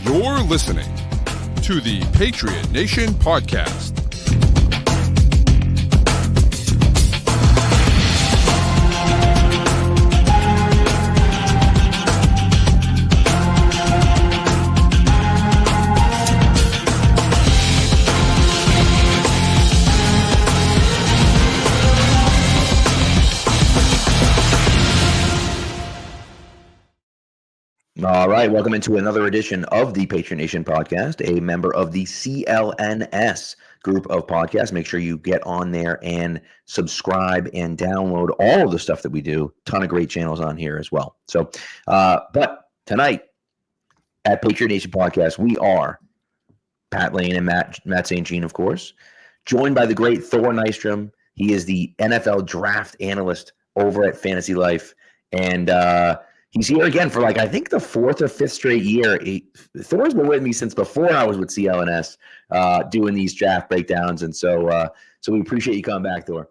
You're listening to the Patriot Nation Podcast. All right, welcome into another edition of the Patriot Nation Podcast, a member of the CLNS group of podcasts. Make sure you get on there and subscribe and download all of the stuff that we do. Ton of great channels on here as well. So, but tonight at Patriot Nation Podcast, we are Pat Lane and Matt St. Jean, of course, joined by the great Thor Nystrom. He is the NFL draft analyst over at FantasyLife, and he's here again for I think the fourth or fifth straight year. Thor's been with me since before I was with CLNS doing these draft breakdowns. And so we appreciate you coming back, Thor.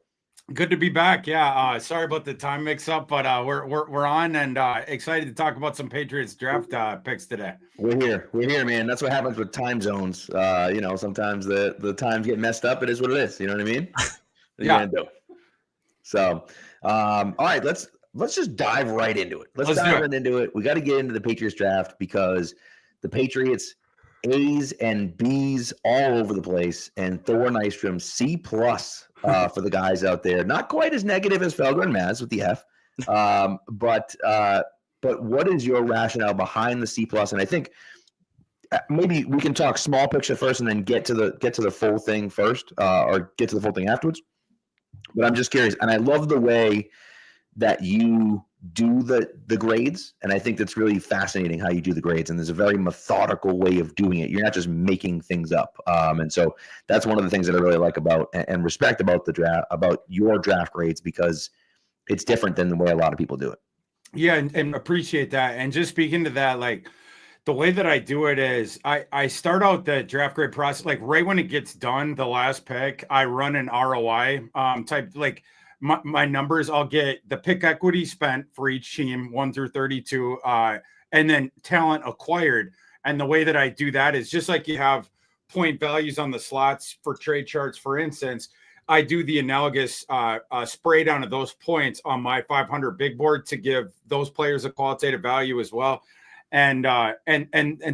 Good to be back. Yeah. Sorry about the time mix up, but we're on and excited to talk about some Patriots draft picks today. We're here, man. That's what happens with time zones. Sometimes the times get messed up. It is what it is. You know what I mean? Yeah. So, all right, let's just dive right into it. Let's dive right into it. We got to get into the Patriots draft because the Patriots A's and B's all over the place, and Thor Nystrom C+ for the guys out there. Not quite as negative as Felger and Maz with the F, but what is your rationale behind the C+? And I think maybe we can talk small picture first, and then get to the full thing first, or get to the full thing afterwards. But I'm just curious, and I love the way that you do the grades, and I think that's really fascinating how you do the grades, and there's a very methodical way of doing it. You're not just making things up, and so that's one of the things that I really like about and respect about the draft, about your draft grades, because it's different than the way a lot of people do it. Yeah, and appreciate that. And just speaking to that, the way that I do it is I start out the draft grade process, right when it gets done, the last pick, I run an ROI type, my numbers. I'll get the pick equity spent for each team, 1 through 32, and then talent acquired. And the way that I do that is just like you have point values on the slots for trade charts, for instance, I do the analogous spray down of those points on my 500 big board to give those players a qualitative value as well. And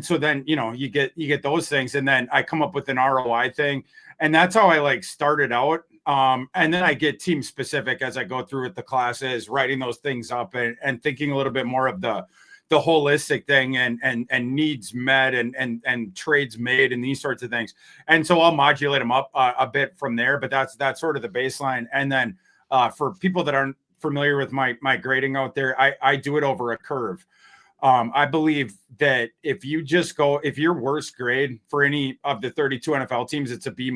so then, you get those things, and then I come up with an ROI thing, and that's how I started out. And then I get team specific as I go through with the classes, writing those things up and thinking a little bit more of the holistic thing and needs met and trades made and these sorts of things. And so I'll modulate them up a bit from there, but that's sort of the baseline. And then for people that aren't familiar with my grading out there, I do it over a curve. I believe that if your worst grade for any of the 32 NFL teams, it's a B-.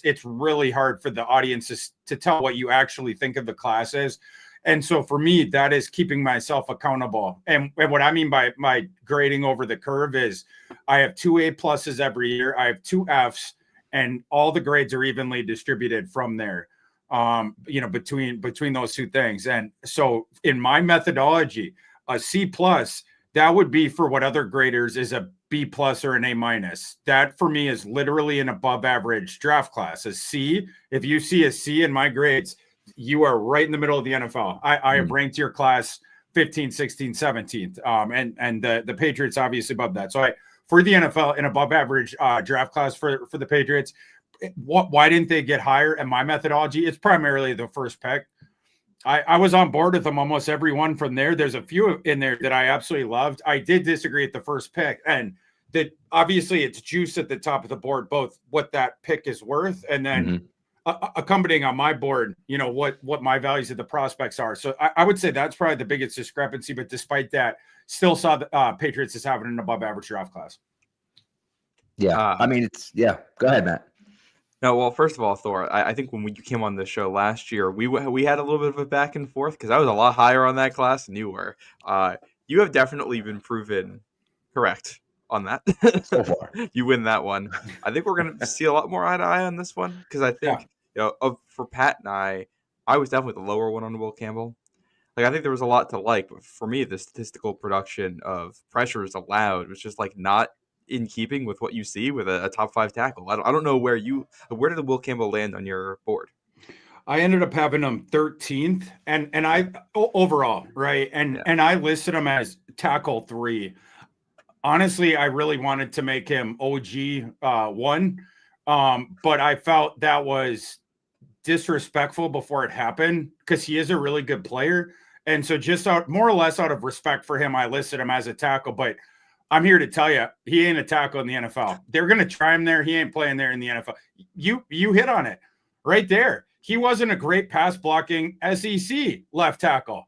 It's really hard for the audiences to tell what you actually think of the classes. And so for me, that is keeping myself accountable. And what I mean by my grading over the curve is I have 2 A+ every year. I have 2 Fs, and all the grades are evenly distributed from there, between those two things. And so in my methodology, a C+, that would be for what other graders is a B+ or an A-. That for me is literally an above average draft class. A C, if you see a C in my grades, you are right in the middle of the NFL. I have ranked your class 15th, 16th, 17th. And the Patriots obviously above that. So for the NFL, an above average draft class for the Patriots, why didn't they get higher? And my methodology, it's primarily the first pick. I was on board with them almost every one from there. There's a few in there that I absolutely loved. I did disagree at the first pick, and that obviously it's juice at the top of the board, both what that pick is worth and then accompanying on my board, what my values of the prospects are. So I would say that's probably the biggest discrepancy. But despite that, still saw the Patriots as having an above average draft class. Yeah. Go ahead, Matt. No, well, first of all, Thor, I think when you came on the show last year, we had a little bit of a back and forth because I was a lot higher on that class than you were. You have definitely been proven correct on that. So far. You win that one. I think we're going to see a lot more eye to eye on this one because I think, for Pat and I was definitely the lower one on Will Campbell. I think there was a lot to like, but for me, the statistical production of pressures allowed was just not in keeping with what you see with a top 5 tackle? I don't know where did Will Campbell land on your board? I ended up having him 13th and I overall, right? And I listed him as tackle 3. Honestly, I really wanted to make him OG 1. But I felt that was disrespectful before it happened because he is a really good player. And so just more or less out of respect for him, I listed him as a tackle. But I'm here to tell you, he ain't a tackle in the NFL. They're going to try him there. He ain't playing there in the NFL. You hit on it right there. He wasn't a great pass blocking SEC left tackle,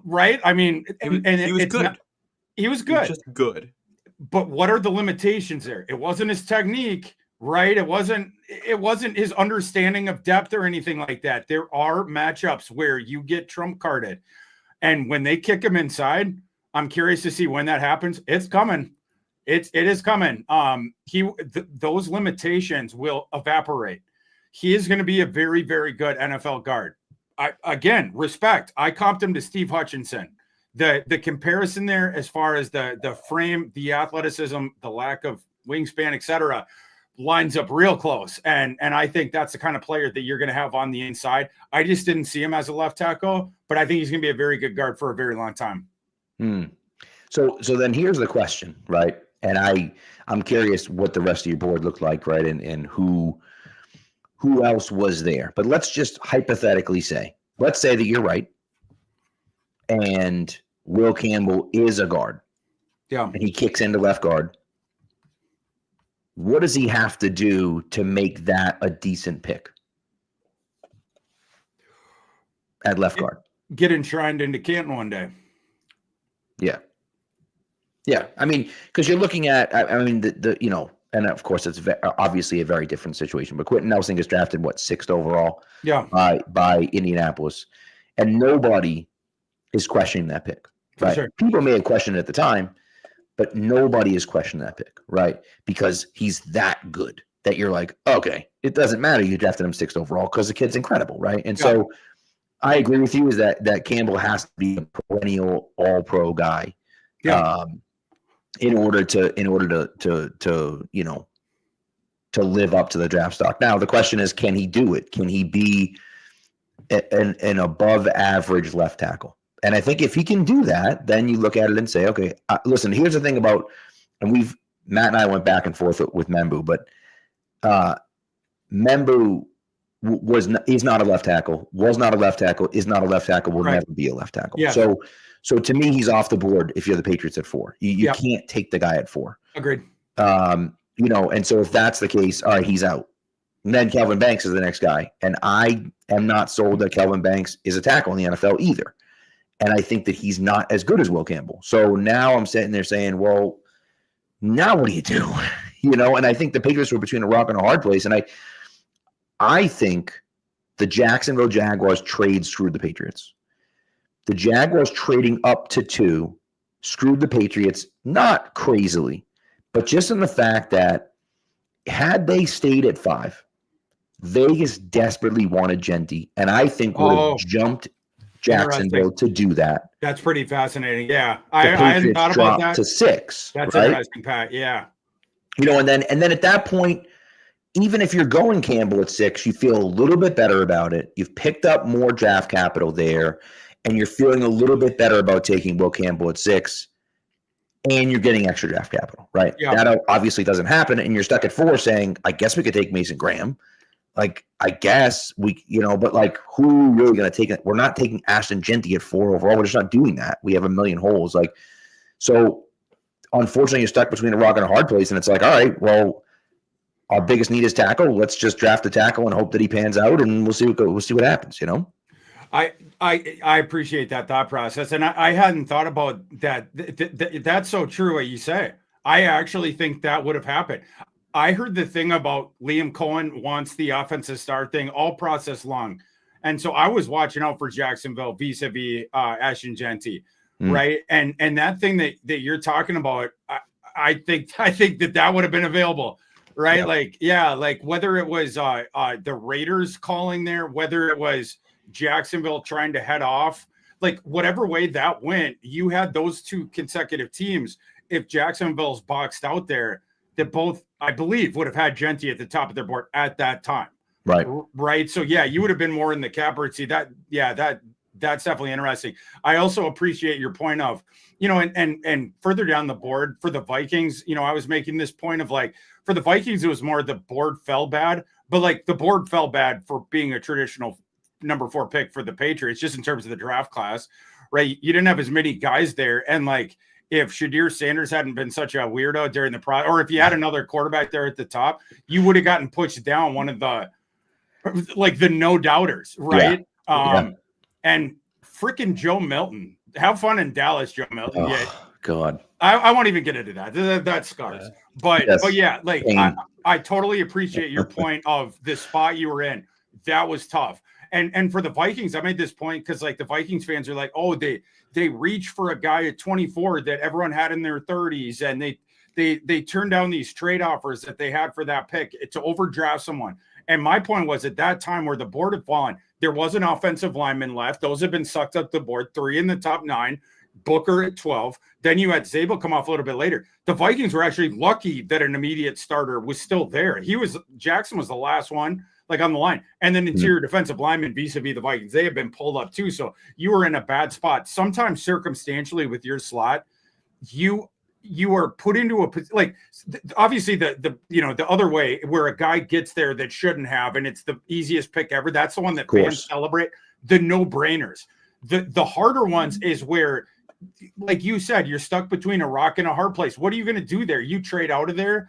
right? I mean, he was good. He was good. He was just good. But what are the limitations there? It wasn't his technique, right? It wasn't his understanding of depth or anything like that. There are matchups where you get trump carded. And when they kick him inside, I'm curious to see when that happens. It's coming. It is coming. Those limitations will evaporate. He is going to be a very, very good NFL guard. Respect. I comped him to Steve Hutchinson. The comparison there, as far as the frame, the athleticism, the lack of wingspan, etc., lines up real close. And I think that's the kind of player that you're going to have on the inside. I just didn't see him as a left tackle, but I think he's going to be a very good guard for a very long time. So then here's the question, right? And I'm curious what the rest of your board looked like, right? And who else was there. But let's just hypothetically say, let's say that you're right, and Will Campbell is a guard. Yeah. And he kicks into left guard. What does he have to do to make that a decent pick at left guard? Get enshrined into Canton one day. Yeah. Yeah. I mean, because you're looking at, and of course it's obviously a very different situation, but Quentin Nelson gets drafted, 6th overall? Yeah. By Indianapolis. And nobody is questioning that pick. Right. Sure. People may have questioned it at the time, but nobody is questioning that pick, right? Because he's that good that you're like, okay, it doesn't matter. You drafted him 6th overall because the kid's incredible, right? And so I agree with you is that Campbell has to be a perennial all-pro guy, in order to live up to the draft stock. Now the question is, can he do it? Can he be an above average left tackle? And I think if he can do that, then you look at it and say, okay, listen, here's the thing about, and Matt and I went back and forth with Membu, but Membu he's not a left tackle, was not a left tackle, is not a left tackle, will never be a left tackle. Yeah. So to me, he's off the board if you're the Patriots at 4. You can't take the guy at 4. Agreed. And so if that's the case, all right, he's out. And then Kelvin Banks is the next guy. And I am not sold that Kelvin Banks is a tackle in the NFL either. And I think that he's not as good as Will Campbell. So now I'm sitting there saying, well, now what do you do? And I think the Patriots were between a rock and a hard place. And I think the Jacksonville Jaguars trade screwed the Patriots. The Jaguars trading up to 2 screwed the Patriots, not crazily, but just in the fact that had they stayed at 5, Vegas desperately wanted Genty, and I think would have jumped Jacksonville to do that. That's pretty fascinating. Yeah. I hadn't thought about that. To 6. That's right? interesting, Pat. Yeah. And then at that point, even if you're going Campbell at 6, you feel a little bit better about it. You've picked up more draft capital there, and you're feeling a little bit better about taking Will Campbell at 6, and you're getting extra draft capital, right? Yeah. That obviously doesn't happen, and you're stuck at 4 saying, I guess we could take Mason Graham. Like, I guess we, but like, who are really going to take it? We're not taking Ashton Genty at 4 overall. We're just not doing that. We have a million holes. Like, so unfortunately, you're stuck between a rock and a hard place. And it's like, all right, well, our biggest need is tackle. Let's just draft a tackle and hope that he pans out, and we'll see what happens. I appreciate that thought process, and I hadn't thought about that. That's so true what you say. I actually think that would have happened. I heard the thing about Liam Cohen wants the offensive star thing all process long. And so I was watching out for Jacksonville vis-a-vis Ashton Genty, right? And that thing that you're talking about, I think that would have been available, right? Yeah. Like whether it was the Raiders calling there, whether it was Jacksonville trying to head off, like whatever way that went, you had those 2 consecutive teams. if Jacksonville's boxed out there, that both, I believe, would have had Genty at the top of their board at that time. Right. So yeah, you would have been more in the catbird seat. That's definitely interesting. I also appreciate your point of, and further down the board for the Vikings, I was making this point of like, for the Vikings, it was more the board fell bad, but like the board fell bad for being a traditional number 4 pick for the Patriots, just in terms of the draft class, right? You didn't have as many guys there. And like, if Shadir Sanders hadn't been such a weirdo during the process, or if you had another quarterback there at the top, you would have gotten pushed down one of the, like the no doubters, right? And freaking Joe Milton. Have fun in Dallas, Joe Milton. God. I won't even get into that. That scars. But yeah, like I totally appreciate your point of the spot you were in. That was tough. And for the Vikings, I made this point because like the Vikings fans are like, oh, they reach for a guy at 24 that everyone had in their 30s, and they turned down these trade offers that they had for that pick to overdraft someone. And my point was, at that time where the board had fallen, there was an offensive lineman left. Those have been sucked up the board, 3 in the top 9, Booker at 12. Then you had Zabel come off a little bit later. The Vikings were actually lucky that an immediate starter was still there. Jackson was the last one, like on the line. And then interior defensive lineman vis-a-vis the Vikings, they have been pulled up too. So you were in a bad spot. Sometimes circumstantially with your slot, you are put into a, like, obviously the other way where a guy gets there that shouldn't have, and it's the easiest pick ever. That's the one that fans celebrate. The no-brainers. The harder ones is where, like you said, you're stuck between a rock and a hard place. What are you going to do there? You trade out of there.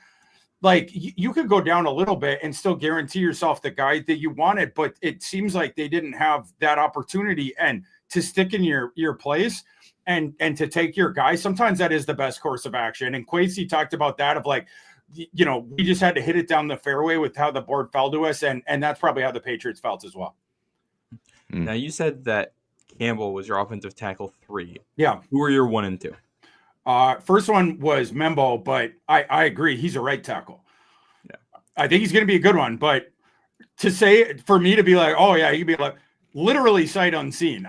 Like you could go down a little bit and still guarantee yourself the guy that you wanted, but it seems like they didn't have that opportunity, and to stick in your place and to take your guy. Sometimes that is the best course of action. And Kwesi talked about that of like, we just had to hit it down the fairway with how the board fell to us. And that's probably how the Patriots felt as well. Now you said that Campbell was your offensive tackle 3. Yeah. Who are your 1 and 2? First one was Membo, but I agree. He's a right tackle. Yeah. I think he's going to be a good one, but to say, for me to be like, oh yeah, you could be like literally sight unseen.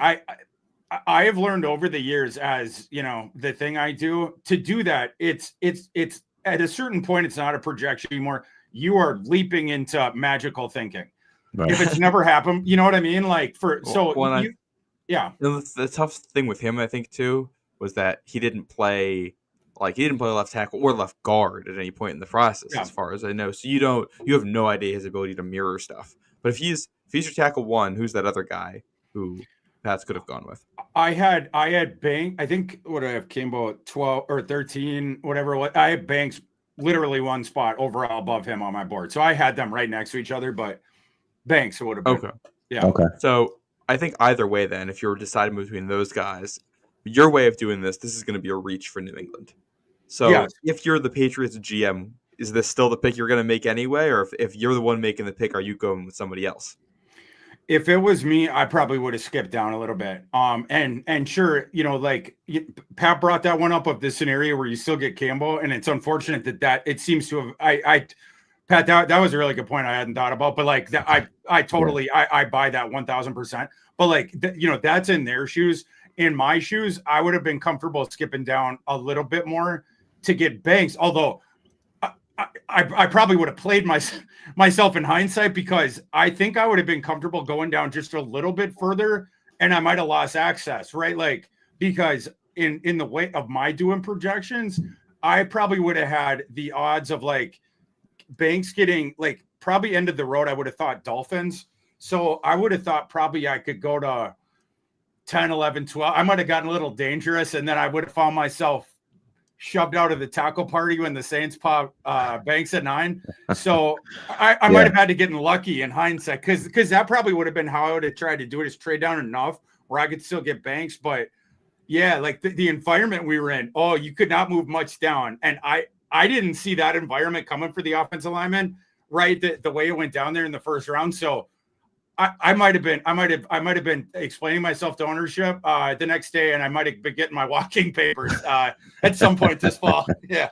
I have learned over the years, as the thing I do to do that. It's at a certain point, it's not a projection anymore. You are leaping into magical thinking. Right. If it's never happened, you know what I mean? Like yeah. The tough thing with him, I think too, was that he didn't play left tackle or left guard at any point in the process, as far as I know. So you have no idea his ability to mirror stuff. But if he's your tackle 1, who's that other guy who Pats could have gone with? I had Banks. I think what I have Kimbo at 12 or 13, whatever. I had Banks literally one spot overall above him on my board. So I had them right next to each other, but Banks would have been. Okay. Yeah. Okay. So I think either way, then, if you're deciding between those guys, your way of doing this is going to be a reach for New England. So if you're the Patriots GM, is this still the pick you're going to make anyway? Or if you're the one making the pick, are you going with somebody else? If it was me, I probably would have skipped down a little bit. And sure, like Pat brought that one up of this scenario where you still get Campbell, and it's unfortunate that it seems to have. Pat, that was a really good point I hadn't thought about, but like that, I totally I buy that 1,000%. But like that's in their shoes. In my shoes, I would have been comfortable skipping down a little bit more to get Banks, although I probably would have played myself in hindsight, because I think I would have been comfortable going down just a little bit further, and I might have lost access, right? Like, because in the way of my doing projections, I probably would have had the odds of like Banks getting like probably end of the road. I would have thought Dolphins. So I would have thought probably I could go to 10, 11, 12. I might have gotten a little dangerous, and then I would have found myself shoved out of the tackle party when the Saints pop Banks at 9. So I might have had to get lucky in hindsight, because that probably would have been how I would have tried to do it, is trade down enough where I could still get Banks. But yeah, like the environment we were in, you could not move much down. And I didn't see that environment coming for the offensive lineman, right? The way it went down there in the first round. So I might have been explaining myself to ownership the next day, and I might have been getting my walking papers at some point this fall. Yeah.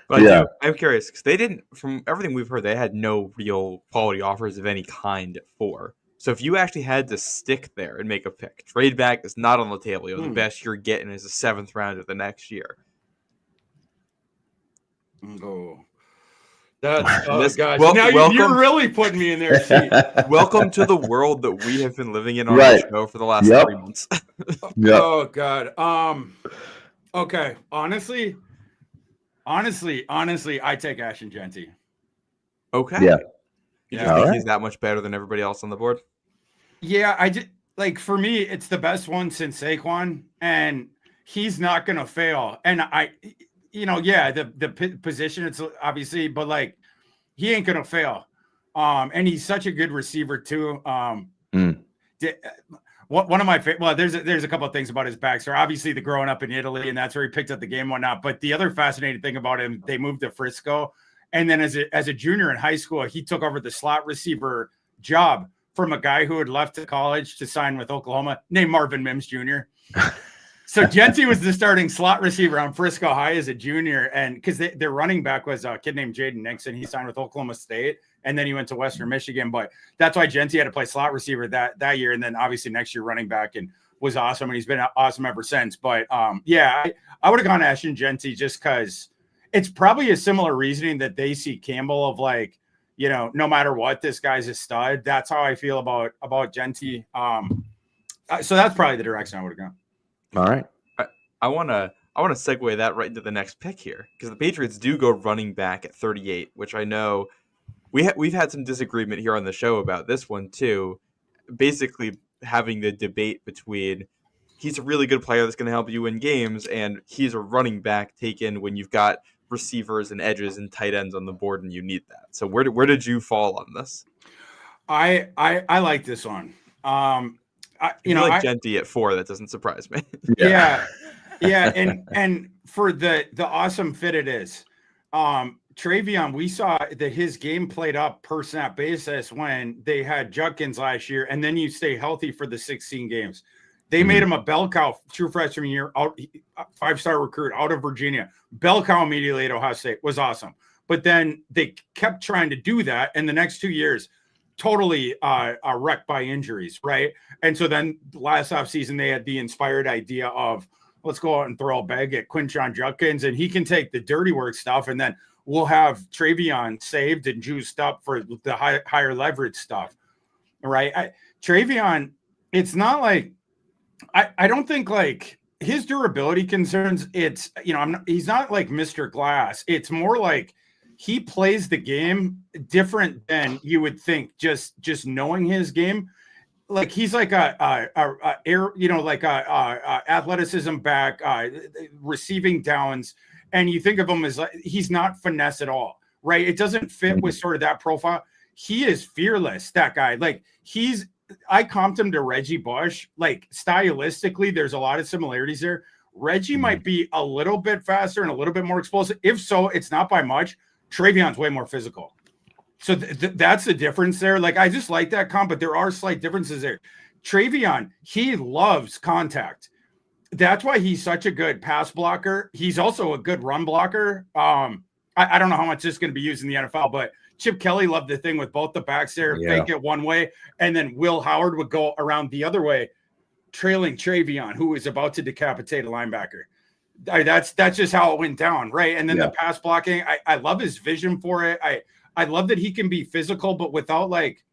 But I'm curious, because they didn't, from everything we've heard, they had no real quality offers of any kind at 4. So if you actually had to stick there and make a pick, trade back is not on the table. The best you're getting is a 7th round of the next year. Oh, that's gosh. Well, now welcome. you're really putting me in there. See, welcome to the world that we have been living in on Right. the show for the last 3 months. Yep. Oh God. Okay. Honestly, I take Ashton Genty. Okay. Yeah. You Yeah. just think All he's that much better than everybody else on the board? Yeah, I just like for me, it's the best one since Saquon, and he's not gonna fail. And the position, it's obviously, but like he ain't gonna fail. And he's such a good receiver too. One of my there's a couple of things about his backstory. Obviously, the growing up in Italy, and that's where he picked up the game, and whatnot. But the other fascinating thing about him, they moved to Frisco, and then as a junior in high school, he took over the slot receiver job from a guy who had left to college to sign with Oklahoma, named Marvin Mims Jr. So Genty was the starting slot receiver on Frisco High as a junior, and because their running back was a kid named Jaden Nixon. He signed with Oklahoma State, and then he went to Western Michigan. But that's why Genty had to play slot receiver that year, and then obviously next year running back, and was awesome, and he's been awesome ever since. But I would have gone Ashton Genty just because it's probably a similar reasoning that they see Campbell of like, no matter what, this guy's a stud. That's how I feel about Genty. So that's probably the direction I would have gone. All right. I want to segue that right into the next pick here, because the Patriots do go running back at 38, which I know we've had some disagreement here on the show about this one too. Basically, having the debate between he's a really good player that's going to help you win games, and he's a running back taken when you've got receivers and edges and tight ends on the board and you need that. So where did you fall on this? I like this one. Genty at 4, that doesn't surprise me. Yeah. And for the awesome fit it is. Travion, we saw that his game played up per snap basis when they had Judkins last year, and then you stay healthy for the 16 games. They made him a bell cow true freshman year, out 5-star recruit out of Virginia. Bell cow immediately at Ohio State, was awesome. But then they kept trying to do that, and the next 2 years totally wrecked by injuries, right? And so then last offseason, they had the inspired idea of, let's go out and throw a bag at Quinshon Judkins, and he can take the dirty work stuff, and then we'll have Travion saved and juiced up for the higher leverage stuff, right? Travion, it's not like I don't think like his durability concerns. It's he's not like Mr. Glass. It's more like he plays the game different than you would think. Just knowing his game. Like he's like a athleticism back, receiving downs, and you think of him as like he's not finesse at all, right? It doesn't fit with sort of that profile. He is fearless, that guy. Like I comped him to Reggie Bush. Like stylistically, there's a lot of similarities there. Reggie might be a little bit faster and a little bit more explosive. If so, it's not by much. Travion's way more physical. So that's the difference there. Like, I just like that comp, but there are slight differences there. Travion, he loves contact. That's why he's such a good pass blocker. He's also a good run blocker. I don't know how much this is going to be used in the NFL, but Chip Kelly loved the thing with both the backs there, fake it one way, and then Will Howard would go around the other way, trailing Travion, who was about to decapitate a linebacker. That's just how it went down, right? And then the pass blocking, I love his vision for it. I love that he can be physical, but without like,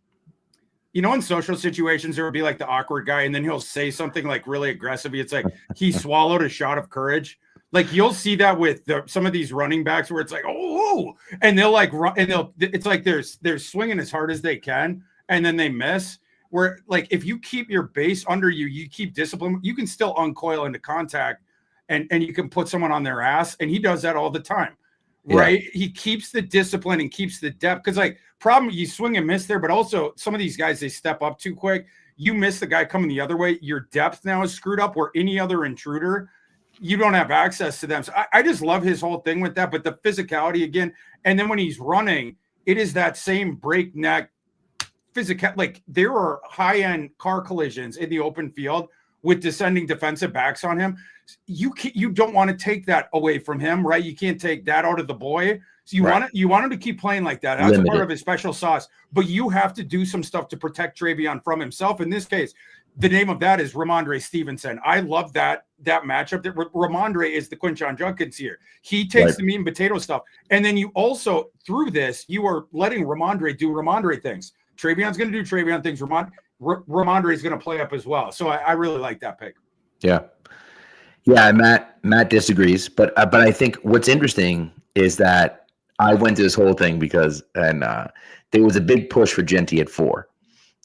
in social situations, there would be like the awkward guy, and then he'll say something like really aggressive. It's like he swallowed a shot of courage. Like you'll see that with some of these running backs where it's like, oh, and they'll like run, and it's like they're swinging as hard as they can, and then they miss. Where like if you keep your base under you, you keep discipline, you can still uncoil into contact, and you can put someone on their ass, and he does that all the time. Right. He keeps the discipline and keeps the depth. Because like problem, you swing and miss there, but also some of these guys, they step up too quick. You miss the guy coming the other way. Your depth now is screwed up where any other intruder, you don't have access to them. So I just love his whole thing with that. But the physicality again, and then when he's running, it is that same breakneck physical. Like there are high-end car collisions in the open field with descending defensive backs on him. You don't want to take that away from him, right? You can't take that out of the boy. So you want him to keep playing like that. That's part of his special sauce. But you have to do some stuff to protect Travion from himself. In this case, the name of that is Ramondre Stevenson. I love that matchup. That Ramondre is the Quinshon Judkins here. He takes the meat and potato stuff. And then you also, through this, you are letting Ramondre do Ramondre things. Travion's going to do Travion things. Ramondre is going to play up as well. So I really like that pick. Yeah. Yeah, Matt disagrees, but I think what's interesting is that I went to this whole thing because there was a big push for Genty at 4.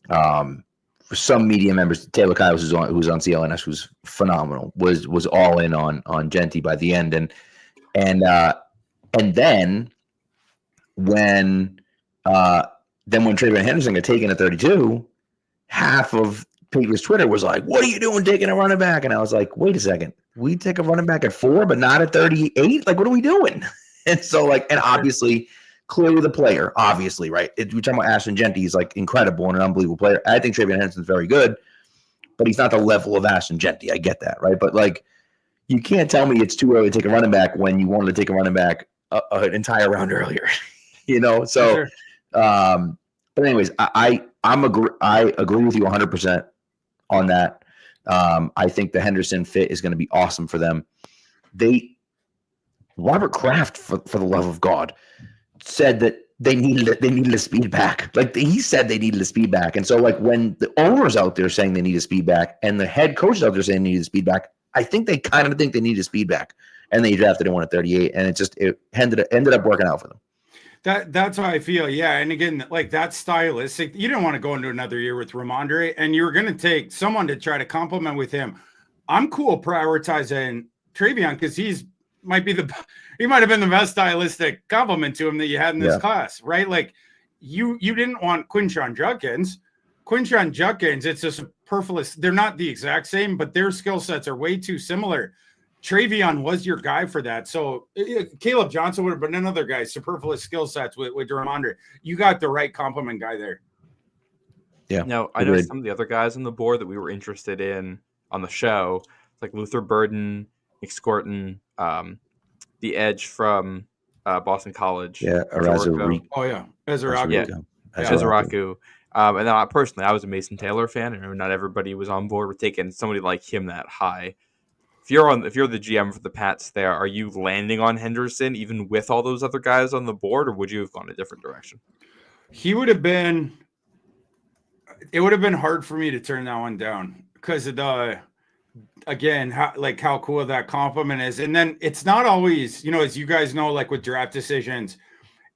For some media members, Taylor Kyles, who's on CLNS, who's phenomenal, was all in on Genty by the end, and then when Travion Henderson got taken at 32, half of Patriots Twitter was like, "What are you doing taking a running back?" And I was like, "Wait a second, we take a running back at 4, but not at 38? Like, what are we doing?" And so, and obviously, clearly the player, obviously, right? We're talking about Ashton Genty. He's incredible and an unbelievable player. I think Travion Henderson's very good, but he's not the level of Ashton Genty. I get that, right? But you can't tell me it's too early to take a running back when you wanted to take a running back an entire round earlier, So, sure. But anyways, I agree with you 100% on that. I think the Henderson fit is going to be awesome for them. Robert Kraft, for the love of God, said that they needed a speed back. He said they needed a speed back. And so when the owner's out there saying they need a speed back and the head coach is out there saying they need a speed back, I think they kind of think they need a speed back. And they drafted one at 38, and it ended up working out for them. That's how I feel. Yeah. And again, that's stylistic. You didn't want to go into another year with Ramondre, and you were going to take someone to try to complement with him. I'm cool prioritizing Travion because he might have been the best stylistic compliment to him that you had in this class, right? You didn't want Quinshon Judkins. Quinshon Judkins, it's a superfluous. They're not the exact same, but their skill sets are way too similar. Travion was your guy for that. So Caleb Johnson would have been another guy, superfluous skill sets with Ramondre. You got the right compliment guy there. Yeah. Now, I know some of the other guys on the board that we were interested in on the show, like Luther Burden, Nick Scorton, the edge from Boston College. Yeah, Ezaraku. Oh, yeah. Ezaraku. Ezaraku. And then personally, I was a Mason Taylor fan, and not everybody was on board with taking somebody like him that high. If you're the GM for the Pats there, are you landing on Henderson even with all those other guys on the board, or would you have gone a different direction? It would have been hard for me to turn that one down because of how cool that compliment is. And then it's not always, as you guys know, with draft decisions,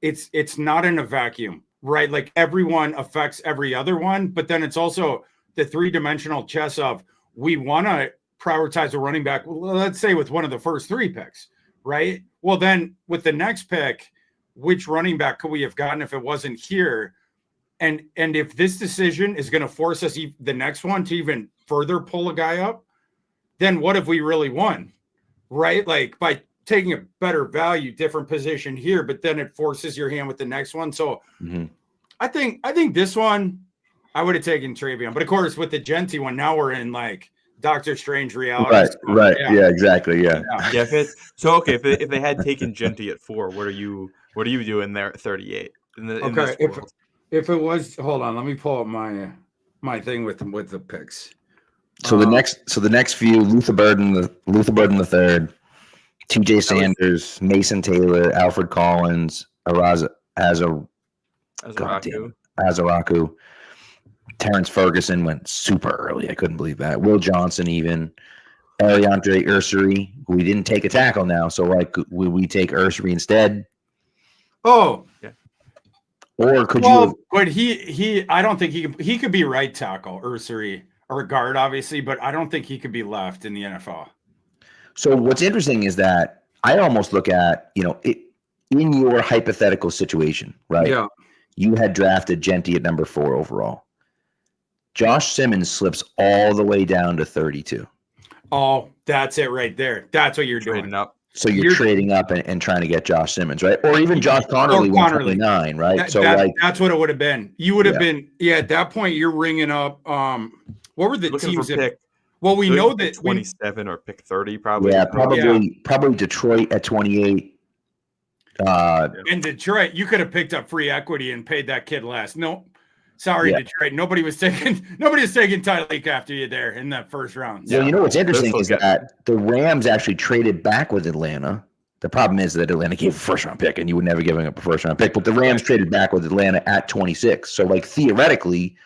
it's not in a vacuum, right? Everyone affects every other one, but then it's also the 3-dimensional chess of we want to prioritize a running back, let's say with one of the first 3 picks, right? Well, then with the next pick, which running back could we have gotten if it wasn't here? And if this decision is going to force us the next one to even further pull a guy up, then what have we really won, right? By taking a better value, different position here, but then it forces your hand with the next one. So I think this one I would have taken Travion, but of course with the Genty one, now we're in Doctor Strange reality. Right. Yeah, exactly. Yeah. If they had taken Genty at 4, what are you doing there at 38? If it was, hold on, let me pull up my thing with the picks. So the next few: Luther Burden the third, T.J. Sanders, Mason Taylor, Alfred Collins, Ezaraku. Terrence Ferguson went super early. I couldn't believe that. Will Johnson, even Ariandre Ursary, who we didn't take a tackle now. So would we take Ursary instead? Oh, yeah. Or could you? But I don't think he could be right tackle, Ursary, or guard, obviously, but I don't think he could be left in the NFL. So what's interesting is that I almost look at, in your hypothetical situation, right? Yeah. You had drafted Genty at number 4 overall. Josh Simmons slips all the way down to 32. Oh, that's it right there. That's what you're doing. Up. So you're trading up and trying to get Josh Simmons, right? Or even Josh Connerly, 129, right? That's what it would have been. You would have been, at that point, you're ringing up. What were the teams? Well, we know that 27 or pick 30, probably. Yeah, probably Detroit at 28. In Detroit, you could have picked up free equity and paid that kid less. No, Sorry, Yeah. Detroit. Nobody was taking Tyreek after you there in that first round. So, Yeah. you know what's interesting is Good. that the Rams actually traded back with Atlanta. The problem is that Atlanta gave a first-round pick, and you would never giving up a first-round pick. But the Rams traded back with Atlanta at 26. So, like, theoretically,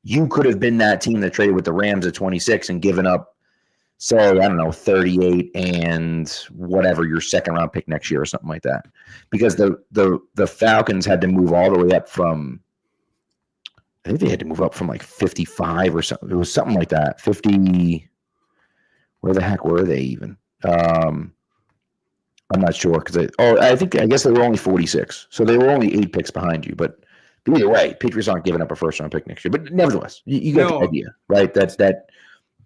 you could have been that team that traded with the Rams at 26 and given up, say, I don't know, 38 and whatever your second-round pick next year or something like that. Because the Falcons had to move all the way up from, I think they had to move up from like 55 or something. It was something like that. 50. Where the heck were they even? I'm not sure because I guess they were only 46. So they were only 8 picks behind you. But either way, Patriots aren't giving up a first round pick next year. But nevertheless, you get the idea, right? That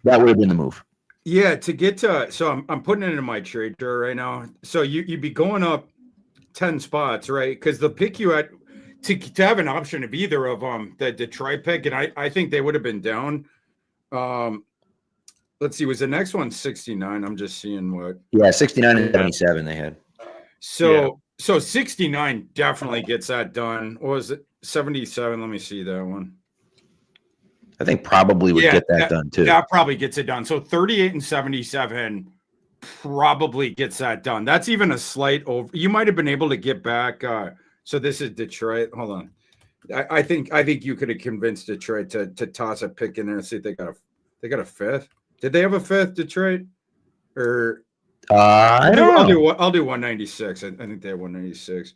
would have been the move. Yeah, to get to so I'm putting it in my trade drawer right now. So you'd be going up 10 spots, right? Because the pick you had to have an option of either of them, the Detroit pick, and I think they would have been down. Let's see, was the next one 69? I'm just seeing what. Yeah, 69 and 77 they had. So 69 definitely gets that done. What was it? 77. Let me see that one. I think probably would get that done too. That probably gets it done. So 38 and 77 probably gets that done. That's even a slight over. You might have been able to get back. So this is Detroit. Hold on. I think you could have convinced Detroit to toss a pick in there and see if they got a fifth. Did they have a fifth, Detroit? Or I don't know. I'll do 196. I think they have 196.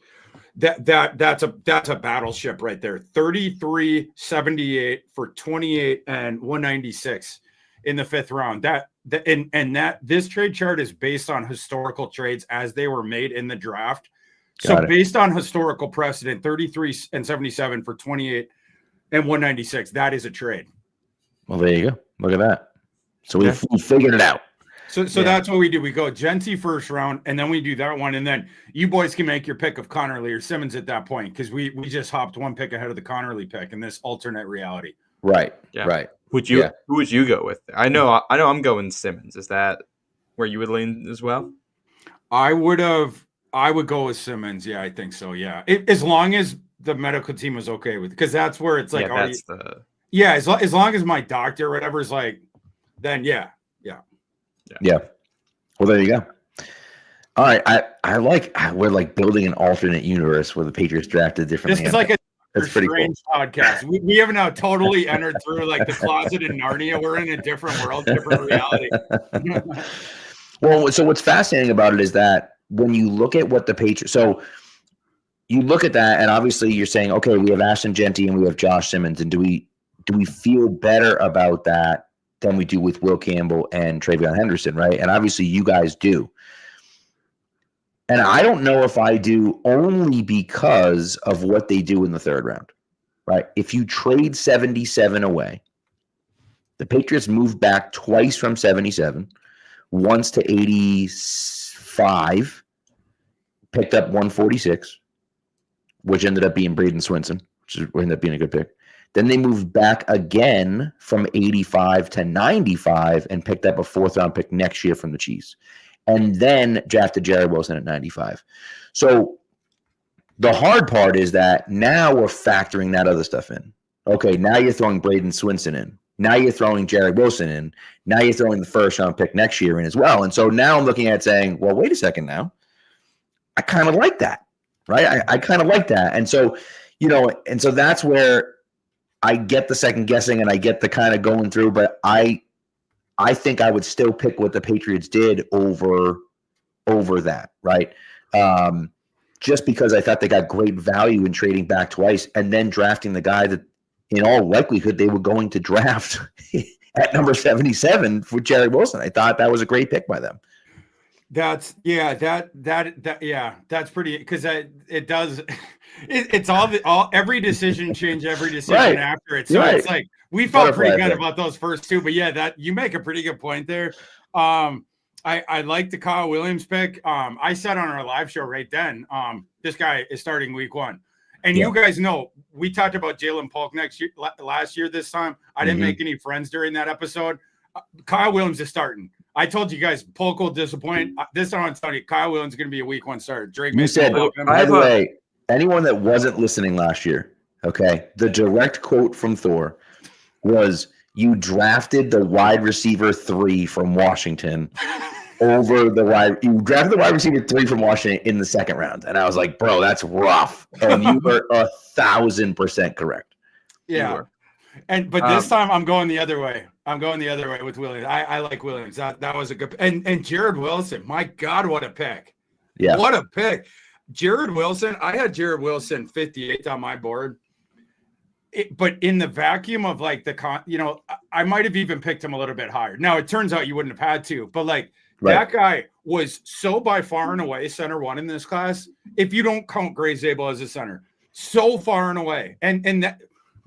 That's a battleship right there. 33, 78 for 28 and 196 in the fifth round. This trade chart is based on historical trades as they were made in the draft. So based on historical precedent, 33 and 77 for 28 and 196. That is a trade. Well, there you go. Look at that. So we figured it out. So that's what we do. We go Genty first round, and then we do that one, and then you boys can make your pick of Connerly or Simmons at that point because we just hopped one pick ahead of the Connerly pick in this alternate reality. Right. Yeah. Right. Who would you go with? I know I'm going Simmons. Is that where you would lean as well? I would go with Simmons. Yeah, I think so. Yeah, as long as the medical team was okay with it, because that's where it's like, as long as my doctor or whatever is like, then yeah. Well, there you go. All right, we're like building an alternate universe where the Patriots drafted different. This is like a That's pretty strange podcast. We have now totally entered through like the closet in Narnia. We're in a different world, different reality. Well, so what's fascinating about it is that when you look at what the Patriots, so you look at that, and obviously you're saying, okay, we have Ashton Genty and we have Josh Simmons, and do we feel better about that than we do with Will Campbell and Travion Henderson, right? And obviously you guys do. And I don't know if I do only because of what they do in the third round, right? If you trade 77 away, the Patriots moved back twice from 77, once to 85, picked up 146, which ended up being Braden Swinson, which ended up being a good pick. Then they moved back again from 85 to 95 and picked up a fourth-round pick next year from the Chiefs. And then drafted Jared Wilson at 95. So the hard part is that now we're factoring that other stuff in. Okay, now you're throwing Braden Swinson in. Now you're throwing Jared Wilson in. Now you're throwing the first-round pick next year in as well. And so now I'm looking at saying, well, wait a second now. I kind of like that, right? I kind of like that. And so, and so that's where I get the second guessing and I get the kind of going through, but I think I would still pick what the Patriots did over that, right? Just because I thought they got great value in trading back twice and then drafting the guy that in all likelihood they were going to draft at number 77 for Jared Wilson. I thought that was a great pick by them. That's pretty, because it does. It's all every decision change every decision after it. So it's like we felt pretty good about those first two, but that you make a pretty good point there. I like the Kyle Williams pick. I said on our live show right then, this guy is starting week 1. And you guys know we talked about Jalen Polk last year this time. I didn't make any friends during that episode. Kyle Williams is starting. I told you guys Polk will disappoint. This time I'm telling you, Kyle Williams is going to be a week 1 starter. Drake, you said, by the way, anyone that wasn't listening last year, Okay. The direct quote from Thor was, "You drafted the wide receiver 3 from Washington over you drafted the wide receiver 3 from Washington in the second round." And I was like, bro, that's rough. And you were 1,000% correct. Yeah. But this time I'm going the other way. I'm going the other way with Williams. I like Williams. That was a good and Jared Wilson. My God, what a pick. Yeah. What a pick. Jared Wilson. I had Jared Wilson 58 on my board. But in the vacuum of like I might have even picked him a little bit higher. Now it turns out you wouldn't have had to, but like that guy was so by far and away center one in this class. If you don't count Gray Zabel as a center, so far and away. And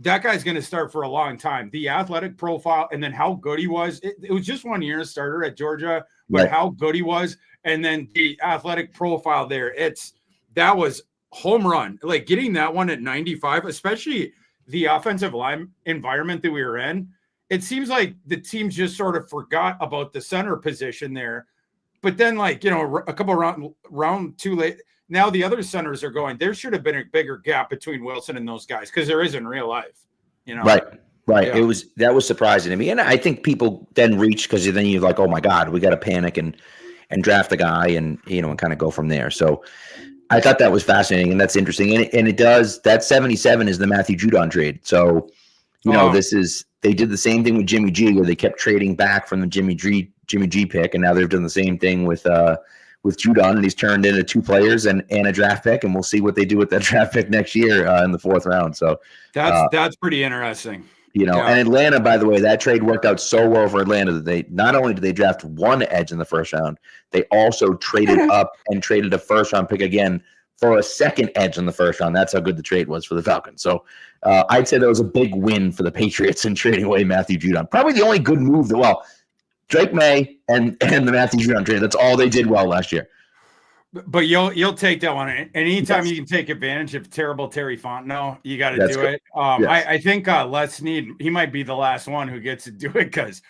that guy's going to start for a long time. The athletic profile and then how good he was. It was just 1 year starter at Georgia, but how good he was. And then the athletic profile there, that was home run. Like getting that one at 95, especially the offensive line environment that we were in. It seems like the team just sort of forgot about the center position there. But then a couple round too late. Now the other centers are going, there should have been a bigger gap between Wilson and those guys because there is in real life, Right. Yeah. That was surprising to me. And I think people then reach because then you're like, oh my God, we got to panic and draft a guy and kind of go from there. So I thought that was fascinating and that's interesting. And it does, that 77 is the Matthew Judon trade. So, they did the same thing with Jimmy G where they kept trading back from the Jimmy G pick. And now they've done the same thing with Judon, and he's turned into 2 players and a draft pick, and we'll see what they do with that draft pick next year in the 4th round. So that's pretty interesting. And Atlanta, by the way, that trade worked out so well for Atlanta that they not only did they draft 1 edge in the 1st round, they also traded up and traded a 1st round pick again for a 2nd edge in the 1st round. That's how good the trade was for the Falcons. So I'd say that was a big win for the Patriots in trading away Matthew Judon. Probably the only good move Drake May and the Matthew Judon trade. That's all they did well last year. But you'll take that one. And anytime you can take advantage of terrible Terry Fontenot, you got to do it. I think Les Snead, he might be the last one who gets to do it because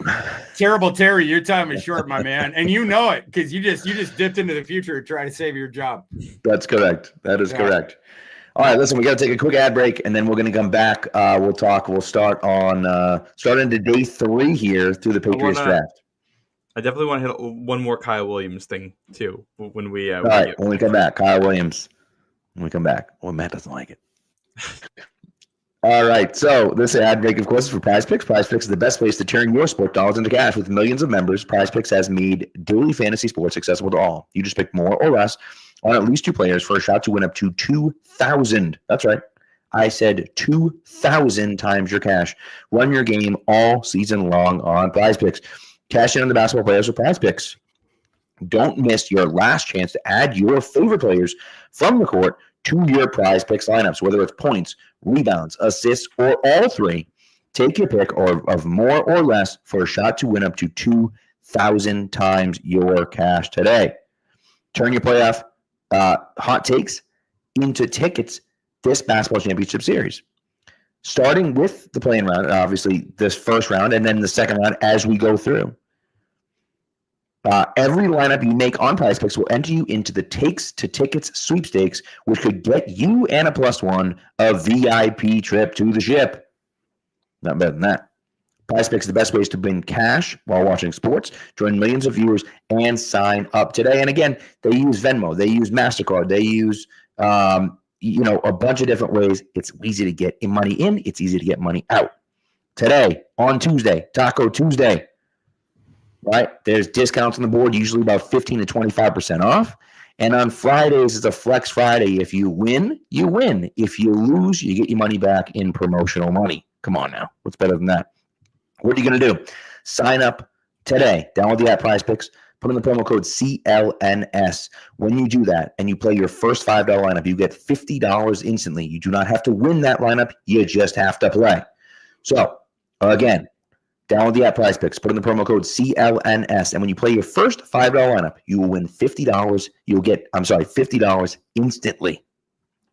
terrible Terry, your time is short, my man. And you know it because you just dipped into the future to try to save your job. That's correct. That is correct. All right, listen, we got to take a quick ad break, and then we're going to come back. We'll start into day 3 here through the Patriots draft. I definitely want to hit one more Kyle Williams thing too when we when we come back. Kyle Williams. When we come back. Well, Matt doesn't like it. All right. So this ad break, of course, is for Prize Picks. Prize Picks is the best place to turn your sport dollars into cash. With millions of members, Prize Picks has made daily fantasy sports accessible to all. You just pick more or less on at least 2 players for a shot to win up to 2,000. That's right. I said 2,000 times your cash. Run your game all season long on Prize Picks. Cash in on the basketball players with Prize Picks. Don't miss your last chance to add your favorite players from the court to your Prize Picks lineups, whether it's points, rebounds, assists, or all 3. Take your pick of more or less for a shot to win up to 2,000 times your cash today. Turn your playoff hot takes into tickets this basketball championship series. Starting with the play-in round, obviously this 1st round, and then the 2nd round as we go through. Every lineup you make on Prize Picks will enter you into the Takes to Tickets sweepstakes, which could get you and a +1 a VIP trip to the ship. Not better than that. Prize Picks is the best ways to win cash while watching sports. Join millions of viewers and sign up today. And again, they use Venmo, they use MasterCard, they use a bunch of different ways. It's easy to get money in. It's easy to get money out. Today, on Tuesday, Taco Tuesday, right? There's discounts on the board, usually about 15 to 25% off. And on Fridays, it's a Flex Friday. If you win, you win. If you lose, you get your money back in promotional money. Come on now. What's better than that? What are you going to do? Sign up today. Download the app Prize Picks. Put in the promo code CLNS. When you do that and you play your first $5 lineup, you get $50 instantly. You do not have to win that lineup. You just have to play. So, again, download the app Prize Picks. Put in the promo code CLNS. And when you play your first $5 lineup, you will win $50. You'll get, $50 instantly.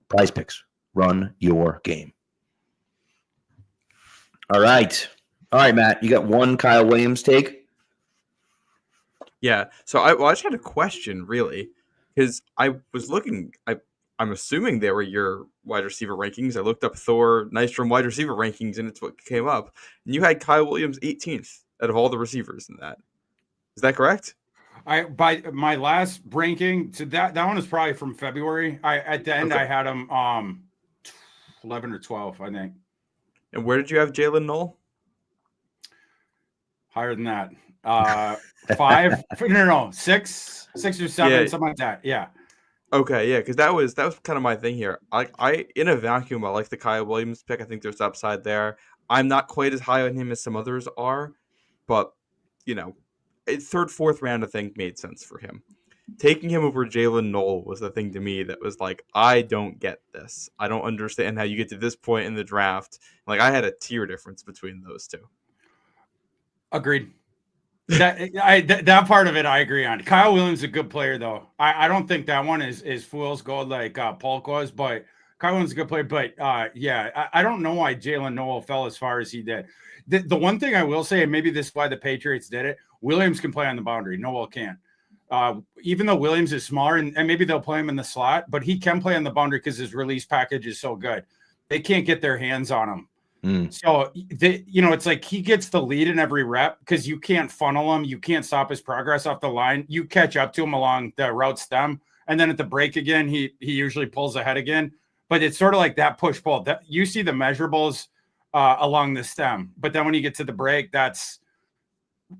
Prize Picks. Run your game. All right, Matt, you got one Kyle Williams take? Yeah. So I just had a question, really, because I was looking. I I'm assuming they were your wide receiver rankings. I looked up Thor Nystrom wide receiver rankings, and it's what came up. And you had Kyle Williams 18th out of all the receivers in that. Is that correct? By my last ranking, so that one is probably from February. At the end I had him 11 or 12, I think. And where did you have Jalen Noel? Higher than that. 5? No, 6 or 7, something like that. Yeah. Okay, yeah, because that was kind of my thing here. I in a vacuum, I like the Kyle Williams pick. I think there's upside there. I'm not quite as high on him as some others are, but third, fourth round I think made sense for him. Taking him over Jalen Noel was the thing to me that was like, I don't get this. I don't understand how you get to this point in the draft. Like, I had a tier difference between those two. Agreed. That part of it I agree on. Kyle Williams is a good player though. I don't think that one is fool's gold like Polk was, but Kyle Williams is a good player. But I don't know why Jalen Noel fell as far as he did. The one thing I will say, and maybe this is why the Patriots did it, Williams can play on the boundary. Noel can't. Even though Williams is smaller, and maybe they'll play him in the slot, but he can play on the boundary because his release package is so good. They can't get their hands on him. So it's like he gets the lead in every rep because you can't funnel him. You can't stop his progress off the line. You catch up to him along the route stem. And then at the break again, he usually pulls ahead again. But it's sort of like that push pull. That you see the measurables along the stem. But then when you get to the break, that's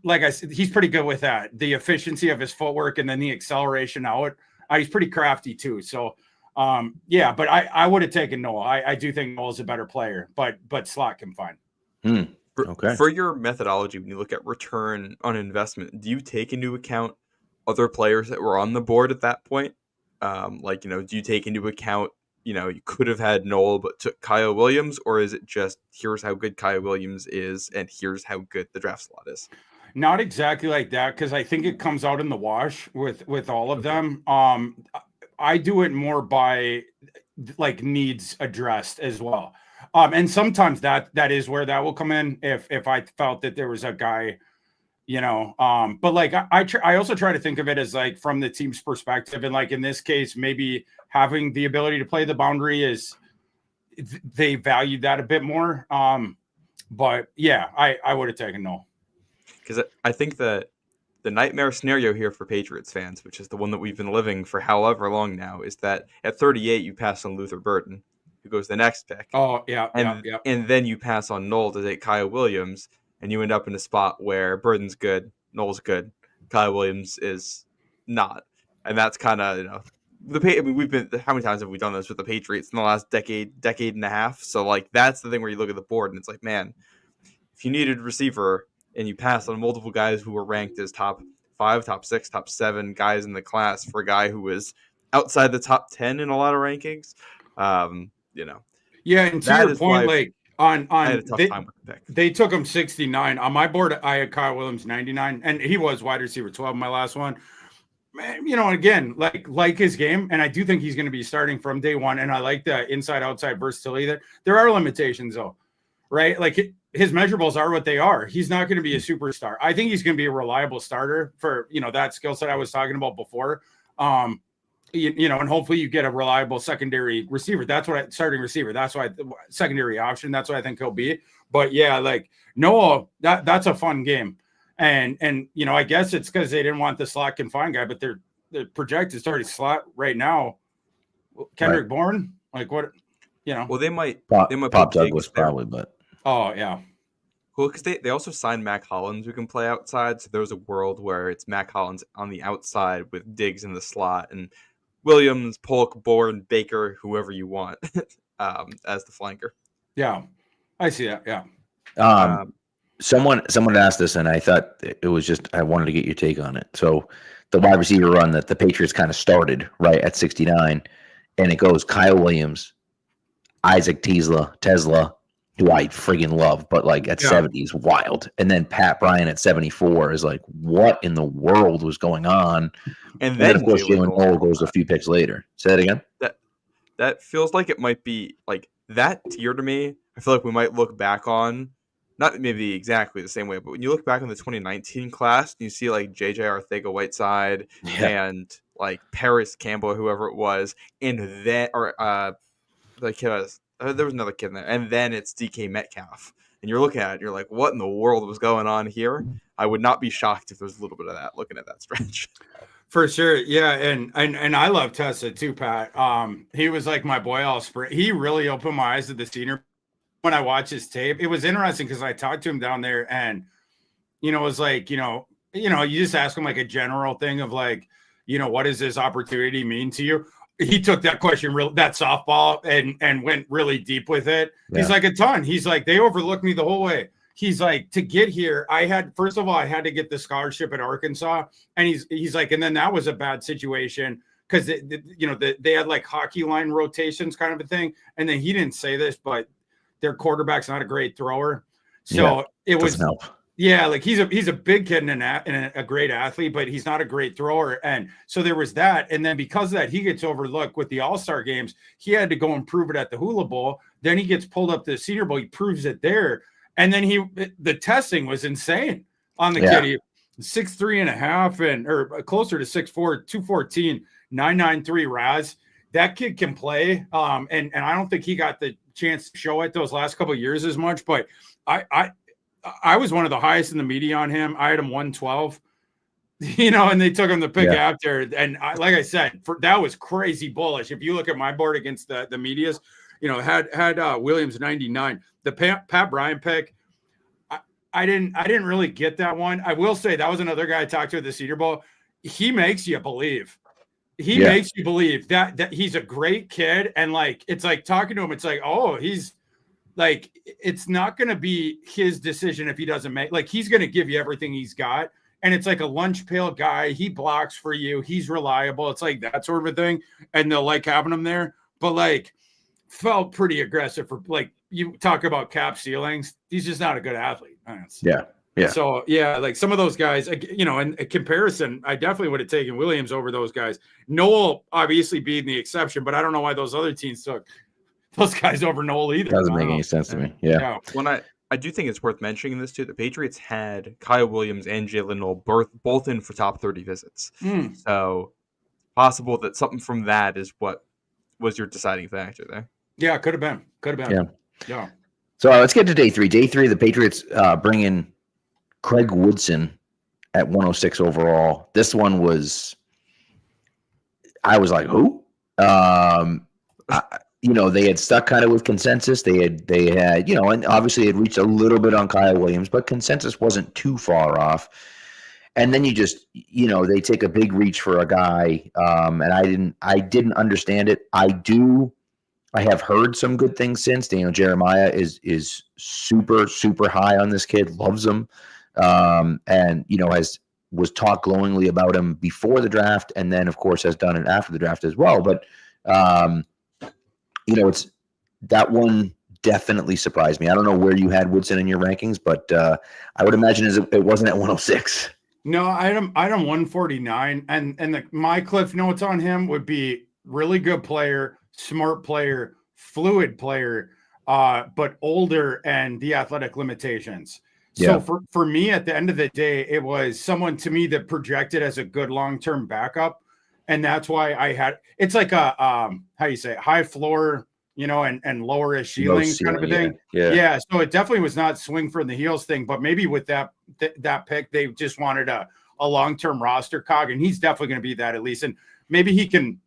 like I said, he's pretty good with that. The efficiency of his footwork and then the acceleration out. He's pretty crafty too. So but I would have taken Noel. I do think Noel's a better player, but slot can find. Okay. For your methodology, when you look at return on investment, do you take into account other players that were on the board at that point? Do you take into account, you could have had Noel but took Kyle Williams, or is it just here's how good Kyle Williams is and here's how good the draft slot is? Not exactly like that, because I think it comes out in the wash with all of them. I do it more by like needs addressed as well. And sometimes that is where that will come in if I felt that there was a guy, but like I also try to think of it as like from the team's perspective. And like in this case, maybe having the ability to play the boundary is they valued that a bit more. But yeah, I would have taken Noel. Because I think that the nightmare scenario here for Patriots fans, which is the one that we've been living for however long now, is that at 38 you pass on Luther Burden, who goes the next pick. Oh, yeah. And then you pass on Noel to take Kyle Williams, and you end up in a spot where Burden's good, Noel's good, Kyle Williams is not. And that's kind of, we've been, how many times have we done this with the Patriots in the last decade and a half? So, like, that's the thing where you look at the board, and it's like, man, if you needed a receiver and you pass on multiple guys who were ranked as top 5, top 6, top 7 guys in the class for a guy who was outside the top 10 in a lot of rankings, Yeah, and to your point, like on I had a tough time with the pick. They took him 69. On my board, I had Kyle Williams 99, and he was wide receiver 12 in my last one. Man, again, like his game, and I do think he's going to be starting from day one, and I like the inside-outside versatility. There are limitations, though, right? Like his measurables are what they are. He's not going to be a superstar. I think he's going to be a reliable starter for, that skill set I was talking about before. And hopefully you get a reliable secondary receiver. Starting receiver. That's why secondary option. That's what I think he'll be. But yeah, like Noah, that's a fun game. And I guess it's because they didn't want the slot confined guy, but they're projected starting slot right now. Kendrick Bourne, like what, Well, they might Pop put Douglas there. probably, but oh yeah. Well, because they also signed Mac Hollins who can play outside, so there's a world where it's Mac Hollins on the outside with Diggs in the slot and Williams, Polk, Bourne, Baker, whoever you want as the flanker. Yeah, I see that. Yeah. Someone asked this, and I thought it was just I wanted to get your take on it. So the wide receiver run that the Patriots kind of started right at 69, and it goes Kyle Williams, Isaac Tesla, who I friggin' love, but like at 70 is wild. And then Pat Bryant at 74 is like, what in the world was going on? And then of course, Jalen Noel goes a few picks later. Say that again? That feels like it might be like that tier to me. I feel like we might look back on, not maybe exactly the same way, but when you look back on the 2019 class, you see like JJ Arcega-Whiteside and like Paris Campbell or whoever it was, and then the kid there was another kid in there, and then it's DK Metcalf, and you're looking at it, you're like, what in the world was going on here? I would not be shocked if there was a little bit of that looking at that stretch. For sure, yeah, and I love Tessa too, Pat. He was like my boy all spring. He really opened my eyes to the senior when I watched his tape. It was interesting because I talked to him down there, and it was like, you just ask him like a general thing of like, what does this opportunity mean to you? He took that question, that softball, and went really deep with it. Yeah. He's like, a ton. He's like, they overlooked me the whole way. He's like, to get here, I had to get the scholarship at Arkansas. And he's like, and then that was a bad situation because they had like hockey line rotations kind of a thing. And then he didn't say this, but their quarterback's not a great thrower. So it was help. Yeah, like he's a big kid and a great athlete, but he's not a great thrower. And so there was that. And then because of that, he gets overlooked with the All-Star games. He had to go and prove it at the Hula Bowl. Then he gets pulled up to the Senior Bowl. He proves it there. And then the testing was insane on the kid. He 6'3.5" or closer to 6'4", 214, 993 RAS. That kid can play. And I don't think he got the chance to show it those last couple of years as much, but I was one of the highest in the media on him. I had him 112, and they took him the pick after. And like I said, that was crazy bullish. If you look at my board against the media's, had Williams 99. The Pat Bryant pick, I didn't really get that one. I will say that was another guy I talked to at the Senior Bowl. He makes you believe. He makes you believe that he's a great kid. And like, it's like talking to him, it's like, oh, he's like, it's not going to be his decision if he doesn't make, like, he's going to give you everything he's got. And it's like a lunch pail guy. He blocks for you. He's reliable. It's like that sort of a thing. And they'll like having him there. But like, felt pretty aggressive for, like, you talk about cap ceilings. He's just not a good athlete. Yeah. So like some of those guys, in comparison, I definitely would have taken Williams over those guys. Noel obviously being the exception, but I don't know why those other teams took those guys over Noel either. Doesn't make any sense to me. Yeah. When I do think it's worth mentioning this too. The Patriots had Kyle Williams and Jalen Noel both in for top 30 visits. So possible that something from that is what was your deciding factor there. Yeah, could have been. Yeah. So let's get to day three. Day three, the Patriots bring in Craig Woodson at 106 overall. This one I was like, who? They had stuck kind of with consensus. They had, and obviously had reached a little bit on Kyle Williams, but consensus wasn't too far off. And then you just, they take a big reach for a guy. And I didn't understand it. I have heard some good things since. Jeremiah is super, super high on this kid, loves him. And was talked glowingly about him before the draft, and then of course has done it after the draft as well. But it's that one definitely surprised me. I don't know where you had Woodson in your rankings, but I would imagine it wasn't at 106. No, I had him 149, and my cliff notes on him would be really good player, smart player, fluid player, but older and the athletic limitations. So for me, at the end of the day, it was someone to me that projected as a good long-term backup. And that's why it's like a, how do you say, high floor, and lower-ish ceiling kind of a thing. Yeah. So it definitely was not swing for the heels thing, but maybe with that pick, they just wanted a long-term roster cog, and he's definitely going to be that at least. And maybe he can,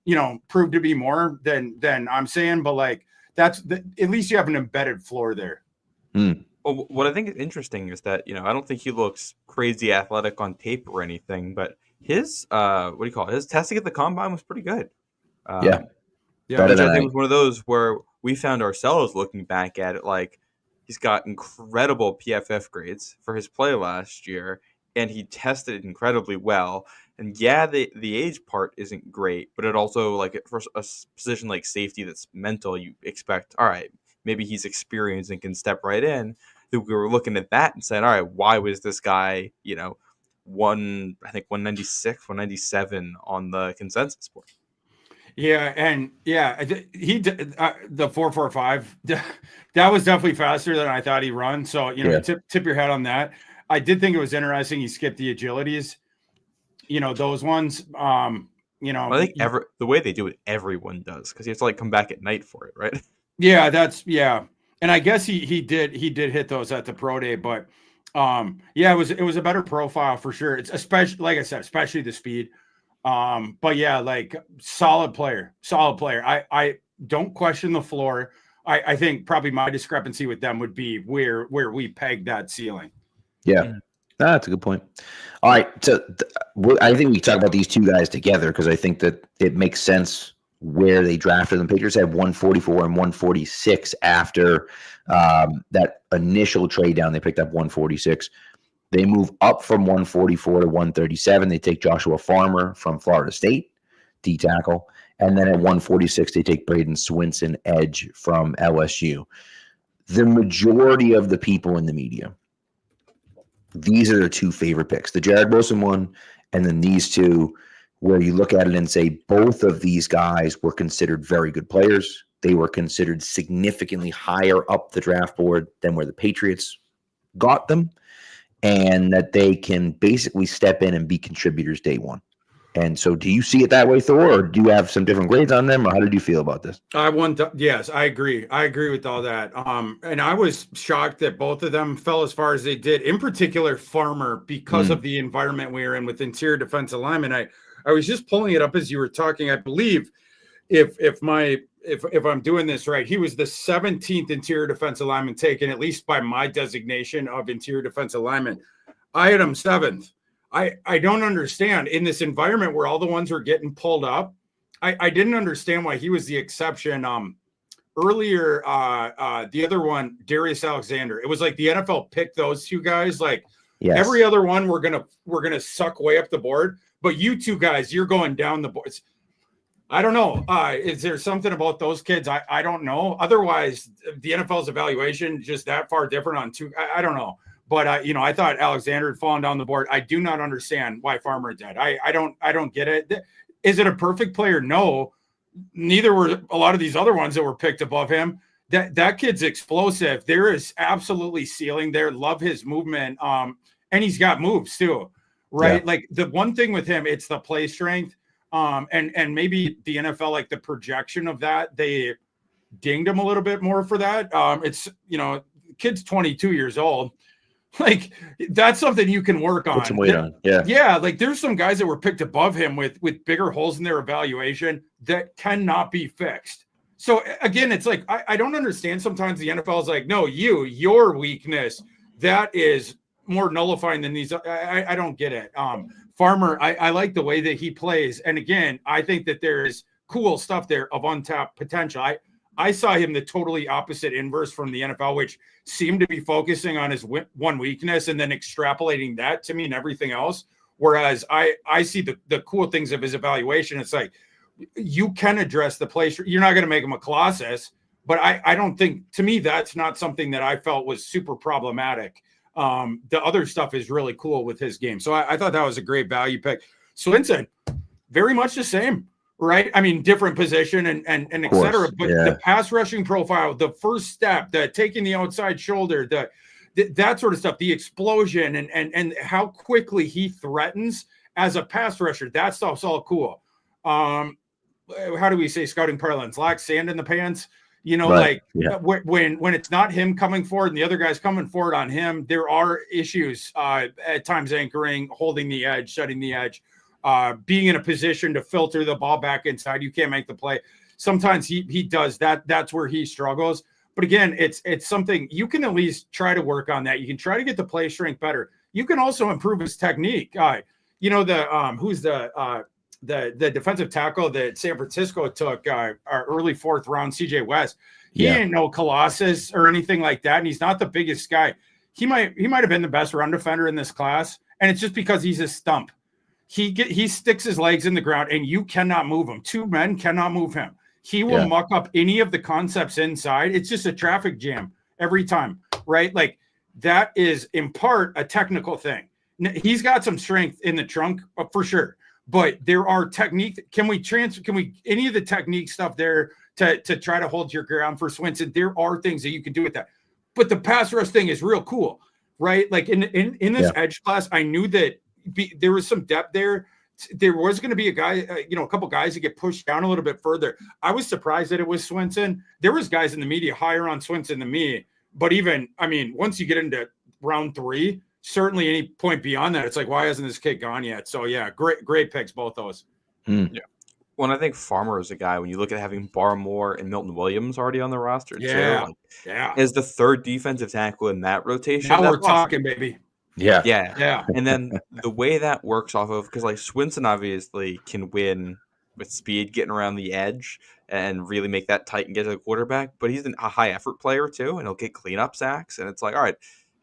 prove to be more than I'm saying, but like at least you have an embedded floor there. Well, what I think is interesting is that, I don't think he looks crazy athletic on tape or anything, but his, his testing at the combine was pretty good. Which I think was one of those where we found ourselves looking back at it like he's got incredible PFF grades for his play last year, and he tested incredibly well. And the age part isn't great, but it also, like, for a position like safety that's mental, you expect, all right, maybe he's experienced and can step right in. We were looking at that and saying, all right, why was this guy, 196, 197 on the consensus board? Yeah, and he did the 4.45. That was definitely faster than I thought he'd run. So tip your hat on that. I did think it was interesting. He skipped the agilities, those ones. I think the way they do it, everyone does, because you have to like come back at night for it, right? Yeah, and I guess he did hit those at the pro day, but yeah, it was a better profile for sure. It's especially, like I said, especially the speed. But yeah, like solid player. I don't question the floor. I think probably my discrepancy with them would be where we peg that ceiling. Yeah, that's a good point. All right, so I think we talk about these two guys together because I think that it makes sense where they drafted them. Patriots had 144 and 146 after that initial trade down. They picked up 146. They move up from 144 to 137. They take Joshua Farmer from Florida State, D tackle. And then at 146, they take Braden Swinson, edge from LSU. The majority of the people in the media, these are their two favorite picks, the Jared Wilson one, and then these two, where you look at it and say both of these guys were considered very good players. They were considered significantly higher up the draft board than where the Patriots got them, and that they can basically step in and be contributors day one. And so do you see it that way, Thor, or do you have some different grades on them, or how did you feel about this? Yes, I agree. I agree with all that. And I was shocked that both of them fell as far as they did, in particular Farmer, because of the environment we were in with interior defensive linemen. I was just pulling it up as you were talking. I believe if I'm doing this right, he was the 17th interior defensive lineman taken, at least by my designation of interior defensive lineman. I had him 7th. I don't understand in this environment where all the ones are getting pulled up. I didn't understand why he was the exception. Earlier, the other one, Darius Alexander, it was like the NFL picked those two guys. Like every other one, we're gonna suck way up the board, but you two guys, you're going down the boards. I don't know. Is there something about those kids? I don't know. Otherwise, the NFL's evaluation just that far different on two. I don't know. But I thought Alexander had fallen down the board. I do not understand why Farmer did. I don't get it. Is it a perfect player? No. Neither were a lot of these other ones that were picked above him. That kid's explosive. There is absolutely ceiling there. Love his movement. And he's got moves too, right? Yeah. Like the one thing with him, it's the play strength. And maybe the NFL, like the projection of that, they dinged him a little bit more for that. It's kid's 22 years old. Like that's something you can work on. Put some weight on. Yeah. Yeah. Like there's some guys that were picked above him with bigger holes in their evaluation that cannot be fixed. So again, it's like, I don't understand. Sometimes the NFL is like, no, your weakness, that is more nullifying than these. I don't get it. Farmer, I like the way that he plays. And again, I think that there's cool stuff there of untapped potential. I saw him the totally opposite inverse from the NFL, which seemed to be focusing on his one weakness and then extrapolating that to mean everything else. Whereas I see the cool things of his evaluation. It's like, you can address the place. You're not going to make him a colossus, but I don't think, to me, that's not something that I felt was super problematic. The other stuff is really cool with his game. So I thought that was a great value pick. Swinson, very much the same. Right. I mean, different position and et cetera. But the pass rushing profile, the first step, the taking the outside shoulder, that sort of stuff, the explosion and how quickly he threatens as a pass rusher, that stuff's all cool. How do we say scouting parlance? Lack sand in the pants. When it's not him coming forward and the other guy's coming forward on him, there are issues at times anchoring, holding the edge, shutting the edge. Being in a position to filter the ball back inside, you can't make the play. Sometimes he does that. That's where he struggles. But again, it's something you can at least try to work on that. You can try to get the play strength better. You can also improve his technique. Who's the defensive tackle that San Francisco took our early 4th round, CJ West. He ain't no colossus or anything like that, and he's not the biggest guy. He might have been the best run defender in this class, and it's just because he's a stump. He sticks his legs in the ground and you cannot move him. 2 men cannot move him. He will muck up any of the concepts inside. It's just a traffic jam every time, right? Like that is in part a technical thing. He's got some strength in the trunk for sure, but there are techniques. Can we any of the technique stuff there to try to hold your ground for Swinson? There are things that you can do with that, but the pass rush thing is real cool, right? Like in this edge class, I knew that there was some depth there there was going to be a guy, a couple guys that get pushed down a little bit further. I was surprised that it was Swinson. There was guys in the media higher on Swinson than me. But even, once you get into round 3, certainly any point beyond that, it's like, why hasn't this kid gone yet? So, yeah, great picks, both those. Yeah. Well, I think Farmer is a guy, when you look at having Barmore and Milton Williams already on the roster, too. As the third defensive tackle in that rotation. Now we're talking, baby. Yeah. And then the way that works off of, because like Swinson obviously can win with speed, getting around the edge and really make that tight and get to the quarterback, but he's a high effort player too, and he'll get cleanup sacks. And it's like, all right,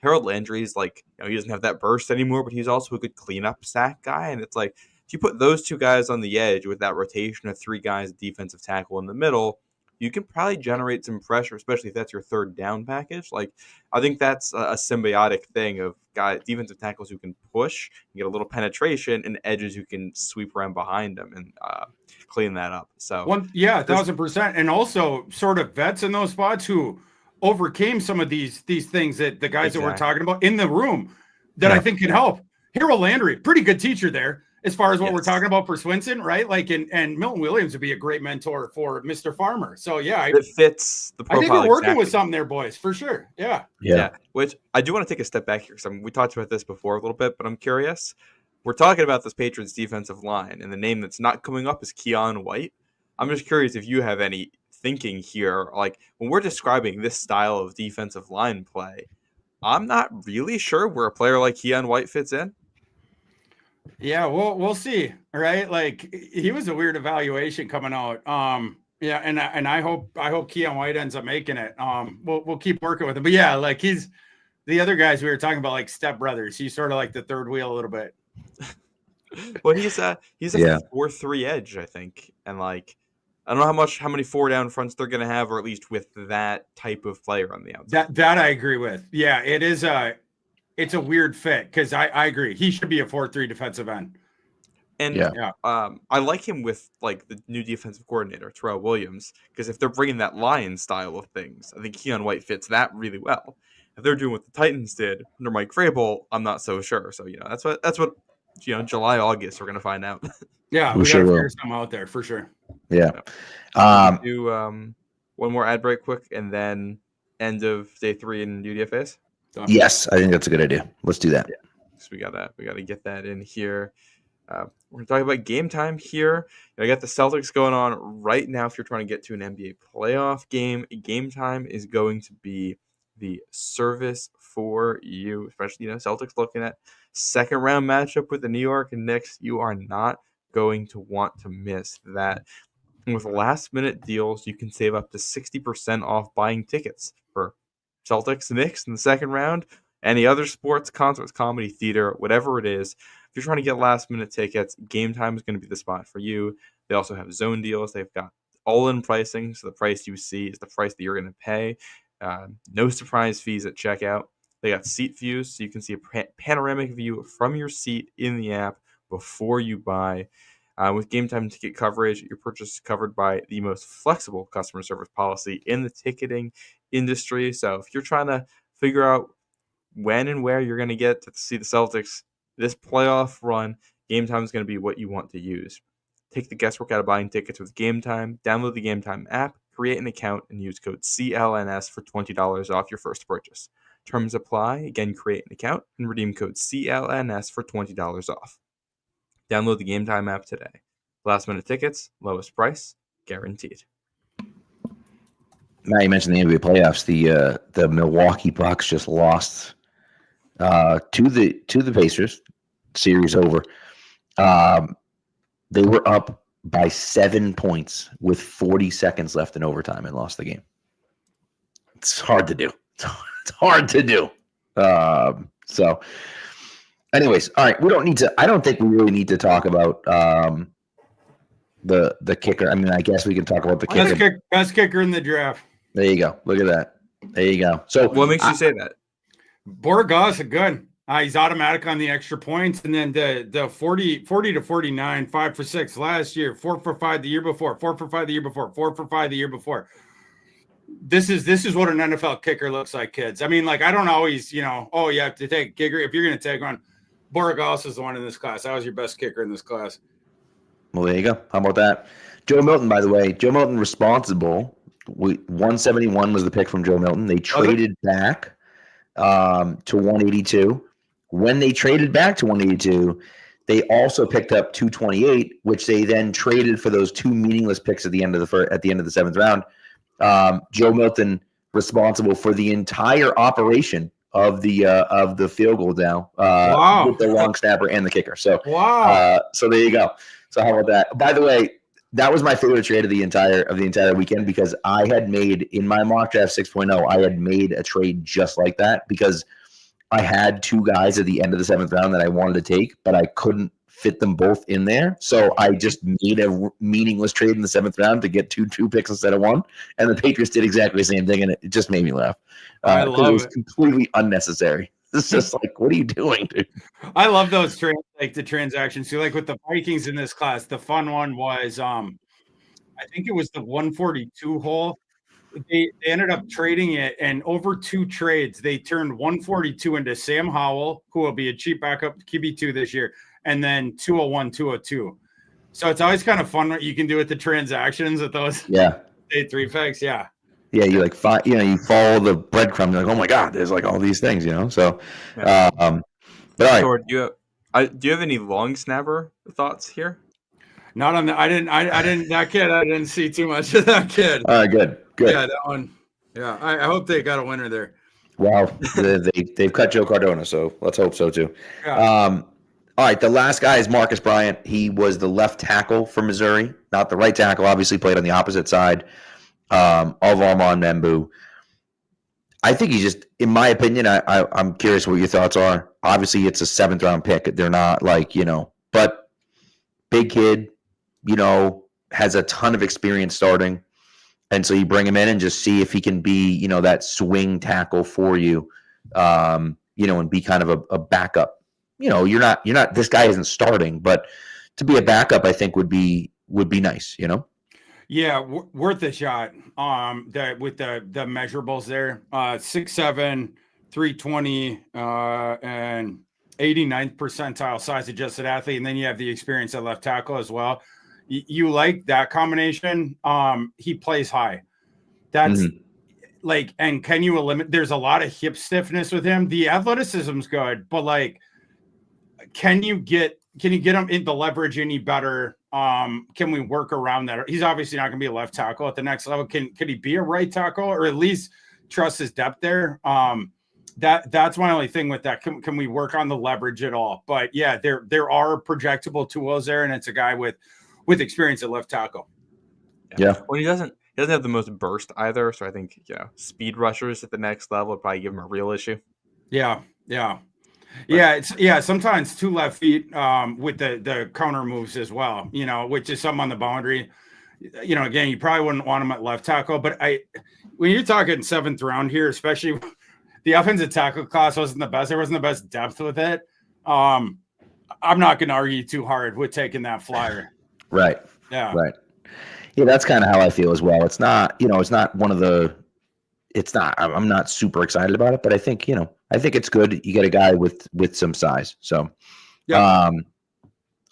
Harold Landry's like, he doesn't have that burst anymore, but he's also a good cleanup sack guy. And it's like, if you put those two guys on the edge with that rotation of 3 guys, defensive tackle in the middle, you can probably generate some pressure, especially if that's your third down package. Like, I think that's a symbiotic thing of defensive tackles who can push and get a little penetration, and edges who can sweep around behind them and clean that up. So 1,000%, and also sort of vets in those spots who overcame some of these things that the guys that we're talking about in the room that I think can help. Harold Landry, pretty good teacher there. As far as what we're talking about for Swinson, right? Like, and Milton Williams would be a great mentor for Mr. Farmer. So, it fits the profile. I think we're working with something there, boys, for sure. Yeah. Which I do want to take a step back here, because we talked about this before a little bit, but I'm curious. We're talking about this Patriots defensive line, and the name that's not coming up is Keon White. I'm just curious if you have any thinking here. Like, when we're describing this style of defensive line play, I'm not really sure where a player like Keon White fits in. Yeah, we'll see. Right, like, he was a weird evaluation coming out. And I hope Keon White ends up making it. We'll keep working with him. But yeah, like, he's the other guys we were talking about, like step brothers. He's sort of like the third wheel a little bit. Well, he's a 4-3 edge, I think, and like, I don't know how many 4 down fronts they're gonna have, or at least with that type of player on the outside. That I agree with. Yeah, it's a weird fit, because I agree. He should be a 4-3 defensive end. And I like him with like the new defensive coordinator, Terrell Williams, because if they're bringing that Lion style of things, I think Keon White fits that really well. If they're doing what the Titans did under Mike Vrabel, I'm not so sure. So that's what July, August we're gonna find out. Yeah, we gotta figure something out there for sure. Yeah. Do one more ad break quick, and then end of day 3 in UDFAs. Yes, I think that's a good idea. Let's do that. Yeah. So we gotta get that in here. We're gonna talk about game time here. I got the Celtics going on right now. If you're trying to get to an NBA playoff game time is going to be the service for you, especially Celtics looking at second round matchup with the New York Knicks. You are not going to want to miss that. And with last minute deals, you can save up to 60% off buying tickets for Celtics, Knicks in the second round, any other sports, concerts, comedy, theater, whatever it is. If you're trying to get last minute tickets, Game Time is going to be the spot for you. They also have zone deals. They've got all-in pricing, so the price you see is the price that you're going to pay. No surprise fees at checkout. They got seat views, so you can see a panoramic view from your seat in the app before you buy. With Game Time ticket coverage, your purchase is covered by the most flexible customer service policy in the ticketing industry. So if you're trying to figure out when and where you're going to get to see the Celtics this playoff run, Game Time is going to be what you want to use. Take the guesswork out of buying tickets with Game Time. Download the Game Time app, create an account, and use code CLNS for $20 off your first purchase. Terms apply. Again, create an account and redeem code CLNS for $20 off. Download the Game Time app today. Last minute tickets, lowest price, guaranteed. Now you mentioned the NBA playoffs. The Milwaukee Bucks just lost to the Pacers. Series over. They were up by 7 points with 40 seconds left in overtime and lost the game. It's hard to do. It's hard to do. So, anyways, all right. I don't think we really need to talk about the kicker. I mean, I guess we can talk about the kicker. Best kicker in the draft. There you go. Look at that. There you go. So, what makes you say that? Borgas is good. He's automatic on the extra points, and then the 40 to 49, 5 for 6 last year, 4 for 5 the year before, 4 for 5 the year before, 4 for 5 the year before. This is what an NFL kicker looks like, kids. I mean, like, I don't always, you have to take kicker if you're going to take one. Borregales is the one in this class. That was your best kicker in this class. Well, there you go. How about that? Joe Milton, by the way. Joe Milton responsible. 171 was the pick from Joe Milton. They traded back to 182. When they traded back to 182, they also picked up 228, which they then traded for those two meaningless picks at the end of the seventh round. Joe Milton responsible for the entire operation of the field goal down with the long snapper and the kicker. So so there you go. So how about that? By the way, that was my favorite trade of the entire weekend because I had made in my mock draft 6.0, I had made a trade just like that because I had two guys at the end of the seventh round that I wanted to take, but I couldn't fit them both in there. So I just made a meaningless trade in the seventh round to get two picks instead of one. And the Patriots did exactly the same thing, and it just made me laugh. I love it. It was completely unnecessary. It's just like, what are you doing, dude? I love those the transactions too. Like with the Vikings in this class, the fun one was I think it was the 142 hole. They ended up trading it, and over two trades, they turned 142 into Sam Howell, who will be a cheap backup QB2 this year, and then 201, 202. So it's always kind of fun what you can do with the transactions with those. Yeah. Day three picks. Yeah. Yeah, you you follow the breadcrumbs. You're like, oh my god, there's like all these things, So, Yeah. but all right. Thor, do you have any long snapper thoughts here? Not on the. I didn't. That kid. I didn't see too much of that kid. All right, good. Yeah, that one. Yeah, I hope they got a winner there. Well, they've cut Joe Cardona, so let's hope so too. Yeah. All right, the last guy is Marcus Bryant. He was the left tackle for Missouri, not the right tackle. Obviously, played on the opposite side of Armand Membu. I think he's just, in my opinion, I'm curious what your thoughts are. Obviously, it's a seventh round pick. They're not like, but big kid, has a ton of experience starting. And so you bring him in and just see if he can be, that swing tackle for you, and be kind of a backup. You're not, this guy isn't starting, but to be a backup, I think would be nice, Yeah, worth a shot. With the measurables there, 6'7", 320, and 89th percentile size adjusted athlete, and then you have the experience at left tackle as well. You like that combination? He plays high. That's and can you eliminate? There's a lot of hip stiffness with him. The athleticism's good, but can you get him into leverage any better? Can we work around that? He's obviously not going to be a left tackle at the next level. Can he be a right tackle or at least trust his depth there? That's my only thing with that. Can we work on the leverage at all? But yeah, there are projectable tools there, and it's a guy with experience at left tackle. Yeah. Well, he doesn't have the most burst either, so I think speed rushers at the next level would probably give him a real issue. Yeah. It's sometimes two left feet with the counter moves as well, which is something on the boundary. Again, you probably wouldn't want him at left tackle, but when you're talking seventh round here, especially the offensive tackle class wasn't the best. There wasn't the best depth with it. I'm not going to argue too hard with taking that flyer. Right. Yeah. Right. Yeah, that's kind of how I feel as well. It's not, it's not one of the. It's not. I'm not super excited about it, but I think it's good. You get a guy with some size. So, yeah. All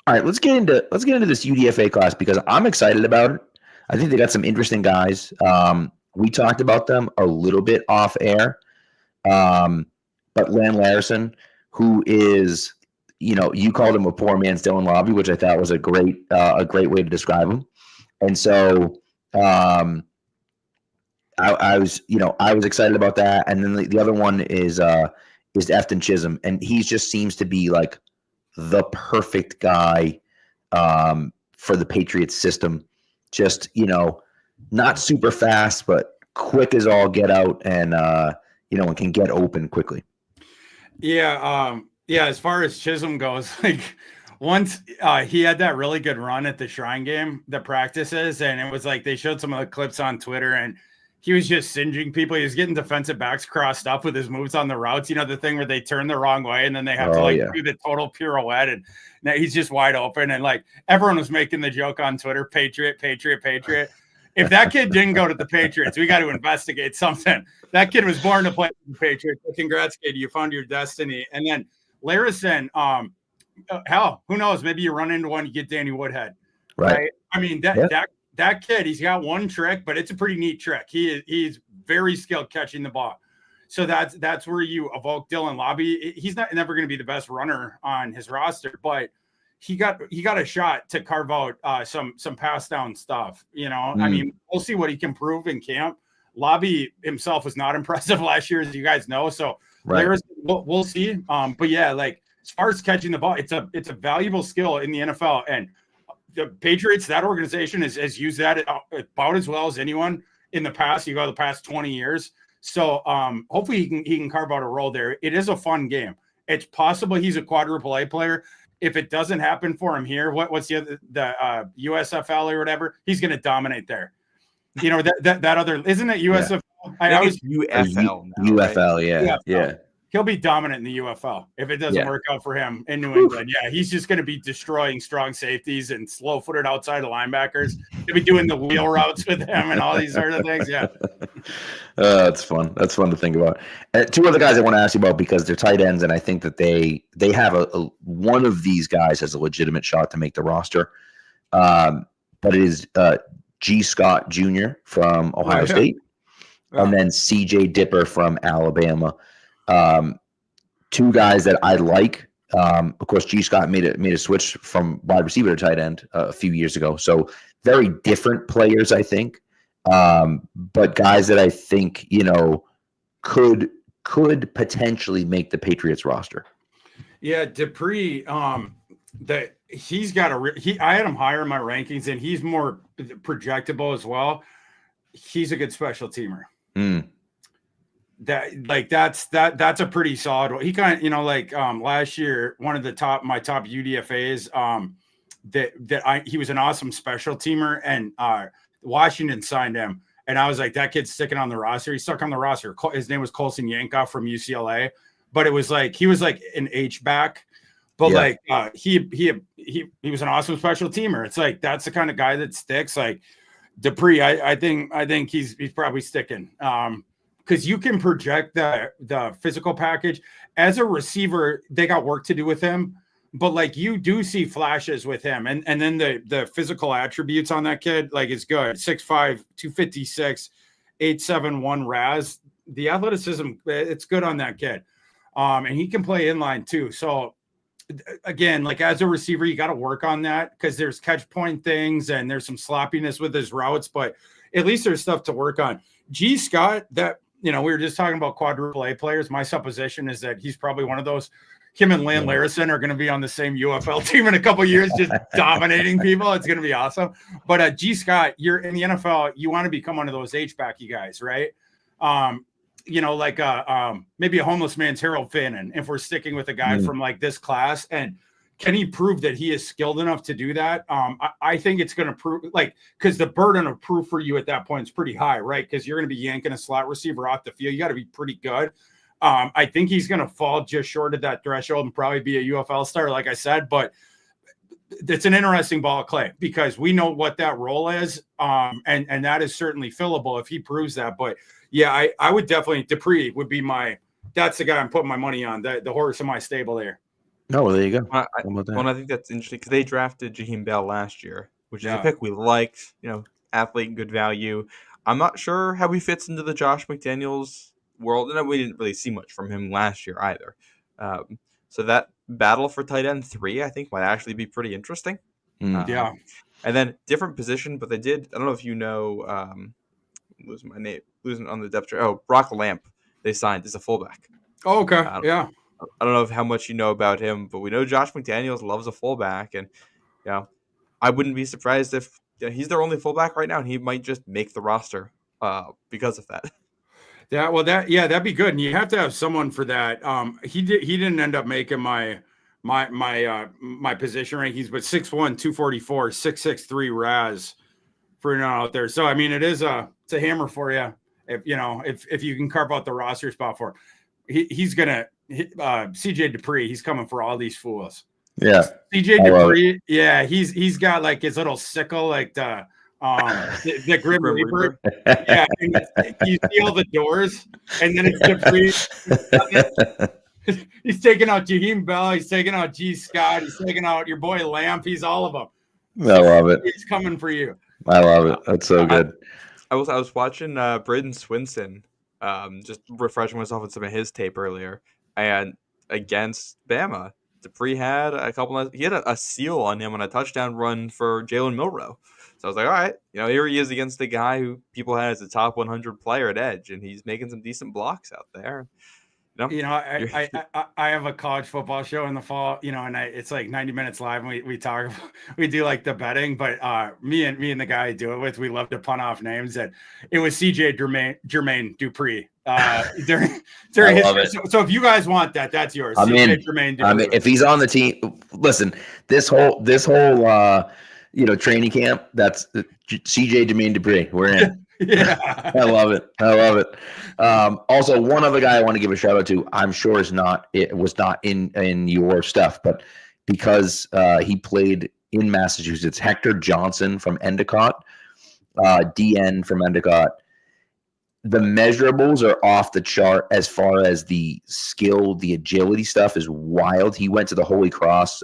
right, let's get into this UDFA class because I'm excited about it. I think they got some interesting guys. We talked about them a little bit off air, but Lan Larson, who is, you called him a poor man's Dylan Lobby, which I thought was a great way to describe him, and so. I was excited about that, and then the other one is Efton Chisholm, and he just seems to be like the perfect guy for the Patriots system. Just not super fast, but quick as all get out, and and can get open quickly. Yeah, as far as Chisholm goes, once he had that really good run at the Shrine game, the practices, and it was they showed some of the clips on Twitter, and he was just singeing people. He was getting defensive backs crossed up with his moves on the routes. The thing where they turn the wrong way and then they have to do the total pirouette. And now he's just wide open. And everyone was making the joke on Twitter, Patriot. If that kid didn't go to the Patriots, we got to investigate something. That kid was born to play for the Patriots. Congrats, kid. You found your destiny. And then Larison, hell, who knows? Maybe you run into one, you get Danny Woodhead, Right. I mean, that kid, he's got one trick, but it's a pretty neat trick. He's very skilled catching the ball. So that's where you evoke Dylan Lobby. He's never going to be the best runner on his roster, but he got a shot to carve out some pass down stuff. I mean, we'll see what he can prove in camp. Lobby himself was not impressive last year, as you guys know. So we'll see. But yeah, like as far as catching the ball, it's a valuable skill in the NFL, and the Patriots, that organization has used that about as well as anyone in the past. You go the past 20 years. So hopefully he can carve out a role there. It is a fun game. It's possible he's a quadruple A player. If it doesn't happen for him here, what's the USFL or whatever? He's going to dominate there. That other, isn't it USFL? Yeah. I was UFL. Now, UFL, right? Yeah. He'll be dominant in the UFL if it doesn't work out for him in New England. Yeah, he's just going to be destroying strong safeties and slow-footed outside linebackers. He'll be doing the wheel routes with him and all these sort of things. Yeah, that's fun. That's fun to think about. Two other guys I want to ask you about because they're tight ends, and I think that they have one of these guys has a legitimate shot to make the roster. But it is G. Scott Jr. from Ohio State, and then C.J. Dipper from Alabama. Two guys that I like. Of course, G. Scott made a switch from wide receiver to tight end a few years ago. So very different players, I think. But guys that I think could potentially make the Patriots roster. Yeah, Dupree. That he's got I had him higher in my rankings, and he's more projectable as well. He's a good special teamer. That's a pretty solid one. He kind of last year, one of my top UDFAs he was an awesome special teamer, and Washington signed him, and I was like, that kid's sticking on the roster. He's stuck on the roster. His name was Colson Yankoff from UCLA, but it was like he was like an H back, but he was an awesome special teamer. It's like that's the kind of guy that sticks. Like Dupree, I think he's probably sticking. Because you can project the physical package as a receiver. They got work to do with him, but like you do see flashes with him, and then the physical attributes on that kid is good. 6'5", 256, 871 RAS. The athleticism, it's good on that kid, and he can play inline too. So again, as a receiver, you got to work on that because there's catch point things and there's some sloppiness with his routes, but at least there's stuff to work on. G. Scott, we were just talking about quadruple A players. My supposition is that he's probably one of those. Him and Lan Larison are going to be on the same UFL team in a couple of years, just dominating people. It's going to be awesome. But G. Scott, you're in the NFL. You want to become one of those H-backy guys, right? Maybe a homeless man's Harold Fannin, if we're sticking with a guy from this class. And can he prove that he is skilled enough to do that? I think it's going to prove because the burden of proof for you at that point is pretty high, right? Because you're going to be yanking a slot receiver off the field. You got to be pretty good. I think he's going to fall just short of that threshold and probably be a UFL star, like I said, but it's an interesting ball of clay because we know what that role is. And that is certainly fillable if he proves that. But yeah, I would definitely, Dupree would be that's the guy I'm putting my money on, the horse in my stable there. Oh, well, there you go. I think that's interesting because they drafted Jaheim Bell last year, which is a pick we liked. Athlete, good value. I'm not sure how he fits into the Josh McDaniels world, and we didn't really see much from him last year either. So that battle for tight end 3, I think, might actually be pretty interesting. And then different position, but they did. I don't know if you know. Losing on the depth chart. Oh, Brock Lamp. They signed as a fullback. Oh, okay. I don't know how much you know about him, but we know Josh McDaniels loves a fullback, and I wouldn't be surprised if he's their only fullback right now, and he might just make the roster because of that. Yeah, well, that'd be good, and you have to have someone for that. He didn't end up making my position rankings, but 6'1", 244, 6'6", RAS for out there. So I mean, it's a hammer for you if you can carve out the roster spot for him. He's gonna. CJ Dupree, he's coming for all these fools. Yeah, CJ Dupree. Yeah, he's got his little sickle, the Grim Reaper. Yeah, and you see all the doors, and then it's Dupree. He's taking out Jaheim Bell. He's taking out G. Scott. He's taking out your boy Lamp. He's all of them. I love it. He's coming for you. I love it. That's so good. I was watching Braden Swinson, just refreshing myself with some of his tape earlier, and against Bama, Dupree had he had a seal on him on a touchdown run for Jalen Milroe. So I was like, all right, here he is against the guy who people had as a top 100 player at edge, and he's making some decent blocks out there. I have a college football show in the fall, and it's like 90 minutes live, and we talk, we do like the betting, but me and the guy I do it with, we love to punt off names, and it was CJ Jermaine Dupree during his. So if you guys want that, that's yours. Jermaine Dupree. If he's on the team, listen, this whole training camp, that's CJ Jermaine Dupree. We're in. Yeah, I love it. Also, one other guy I want to give a shout out to, I'm sure was not in your stuff, but because he played in Massachusetts, Hector Johnson from Endicott, DN from Endicott. The measurables are off the chart as far as the skill, the agility stuff is wild. He went to the Holy Cross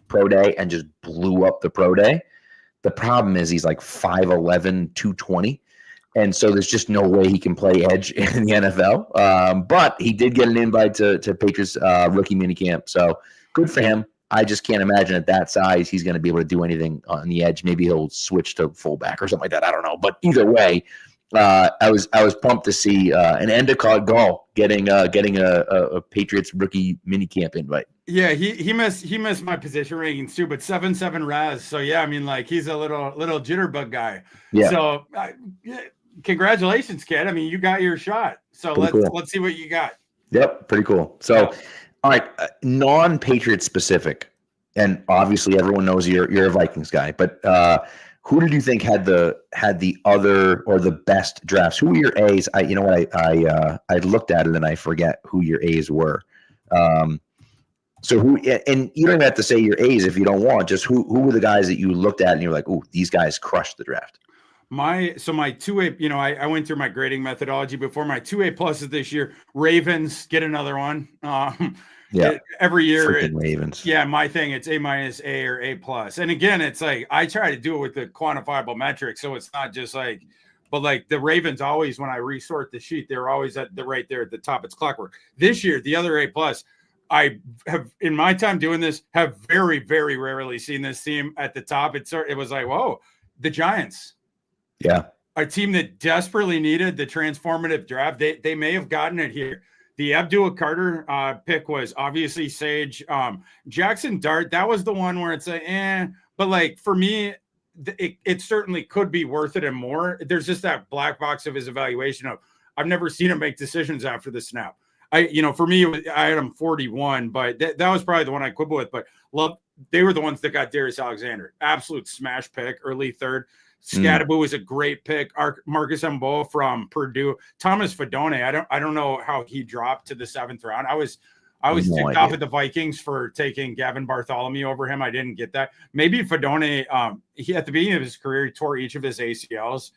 Pro Day and just blew up the Pro Day. The problem is he's like 5'11", 220. And so there's just no way he can play edge in the NFL. But he did get an invite to Patriots rookie minicamp. So good for him. I just can't imagine at that size he's going to be able to do anything on the edge. Maybe he'll switch to fullback or something like that. I don't know. But either way, I was pumped to see an Endicott Gall getting a Patriots rookie minicamp invite. Yeah, he missed my position rankings too, but 7-7 Raz. So yeah, I mean, like, he's a little jitterbug guy. Yeah. So congratulations, kid. I mean, you got your shot. So let's see what you got. Yep, pretty cool. So all right, non-Patriot specific, and obviously everyone knows you're a Vikings guy, but who did you think had the other or the best drafts? Who were your A's? I looked at it and I forget who your A's were. So who, and you don't even have to say your A's if you don't want. Just who were the guys that you looked at and you're like, oh, these guys crushed the draft. My 2A, I went through my grading methodology before. My 2A pluses this year. Ravens, get another one. Every year, Ravens. Yeah, my thing, it's A-, A, or A+. And again, it's like I try to do it with the quantifiable metrics, so it's not just like, but like the Ravens always, when I resort the sheet, they're always at the right there at the top. It's clockwork. This year, the other A+, I have, in my time doing this, have very, very rarely seen this team at the top. It was like, whoa, the Giants. Yeah. A team that desperately needed the transformative draft. They may have gotten it here. The Abdul Carter pick was obviously Sage. Jackson Dart, that was the one where it's like, but like for me, it certainly could be worth it and more. There's just that black box of his evaluation of, I've never seen him make decisions after the snap. For me, I had him 41, but that was probably the one I quibble with. But they were the ones that got Darius Alexander. Absolute smash pick, early third. Scadaboo was a great pick. Marcus Mboa from Purdue. Thomas Fedone, I don't know how he dropped to the 7th round. I was ticked off at the Vikings for taking Gavin Bartholomew over him. I didn't get that. Maybe Fedone, he at the beginning of his career, he tore each of his ACLs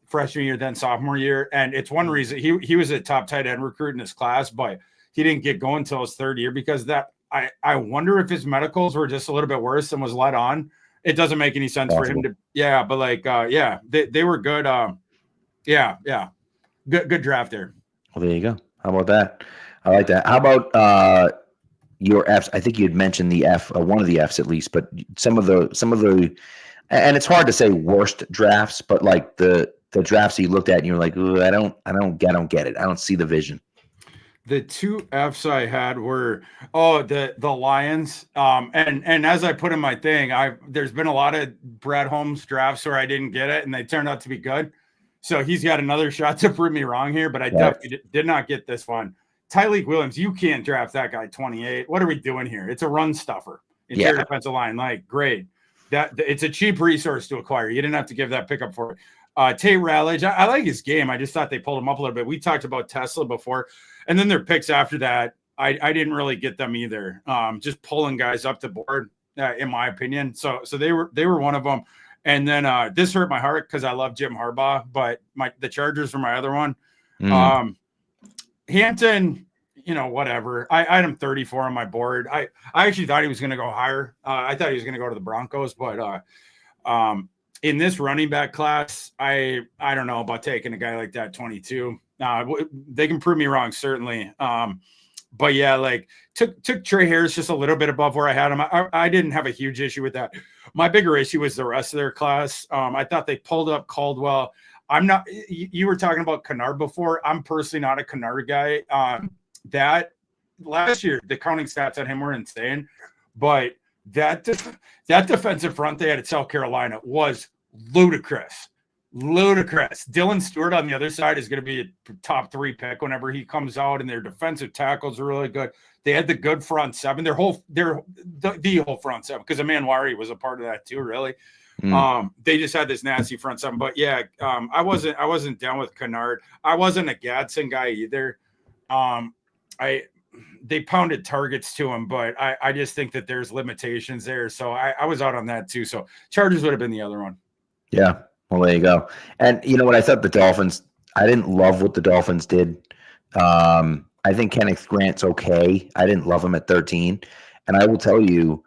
freshman year, then sophomore year. And it's one reason he was a top tight end recruit in his class, but he didn't get going until his third year because that I wonder if his medicals were just a little bit worse than was let on. It doesn't make any sense for him to, but like, they were good. Good draft there. Well, there you go. How about that? I like that. How about your Fs? I think you had mentioned the F, one of the Fs at least, but some of the, and it's hard to say worst drafts, but like the drafts that you looked at and you're like, ooh, I don't get it. I don't see the vision. The two Fs I had were the Lions. And as I put in my thing, there's been a lot of Brad Holmes drafts where I didn't get it and they turned out to be good. So he's got another shot to prove me wrong here, but I definitely did not get this one. Tyleek Williams, you can't draft that guy 28. What are we doing here? It's a run stuffer. Interior defensive line, like great. It's a cheap resource to acquire. You didn't have to give that pickup for it. Tate Rallage, I like his game. I just thought they pulled him up a little bit. We talked about Tesla before. And then their picks after that, I didn't really get them either. Just pulling guys up the board, in my opinion. So they were one of them. And then this hurt my heart because I love Jim Harbaugh, but the Chargers were my other one. Hampton, whatever. I had him 34 on my board. I actually thought he was going to go higher. I thought he was going to go to the Broncos, but in this running back class, I don't know about taking a guy like that 22. They can prove me wrong, certainly. But yeah, like took Trey Harris just a little bit above where I had him. I didn't have a huge issue with that. My bigger issue was the rest of their class. I thought they pulled up Caldwell. I'm not. You were talking about Kennard before. I'm personally not a Kennard guy. That last year, the counting stats on him were insane, but that defensive front they had at South Carolina was ludicrous. Dylan Stewart on the other side is going to be a top 3 pick whenever he comes out, and their defensive tackles are really good. They had the good front seven, the whole front seven, because Manwari was a part of that too, really. They just had this nasty front seven. But yeah, I wasn't down with Kennard. I wasn't a Gadsden guy either. They pounded targets to him, but I just think that there's limitations there. So I was out on that too. So Chargers would have been the other one. Yeah. Well, there you go. And you know what? I thought the Dolphins, I didn't love what the Dolphins did. I think Kenneth Grant's okay. I didn't love him at 13. And I will tell you,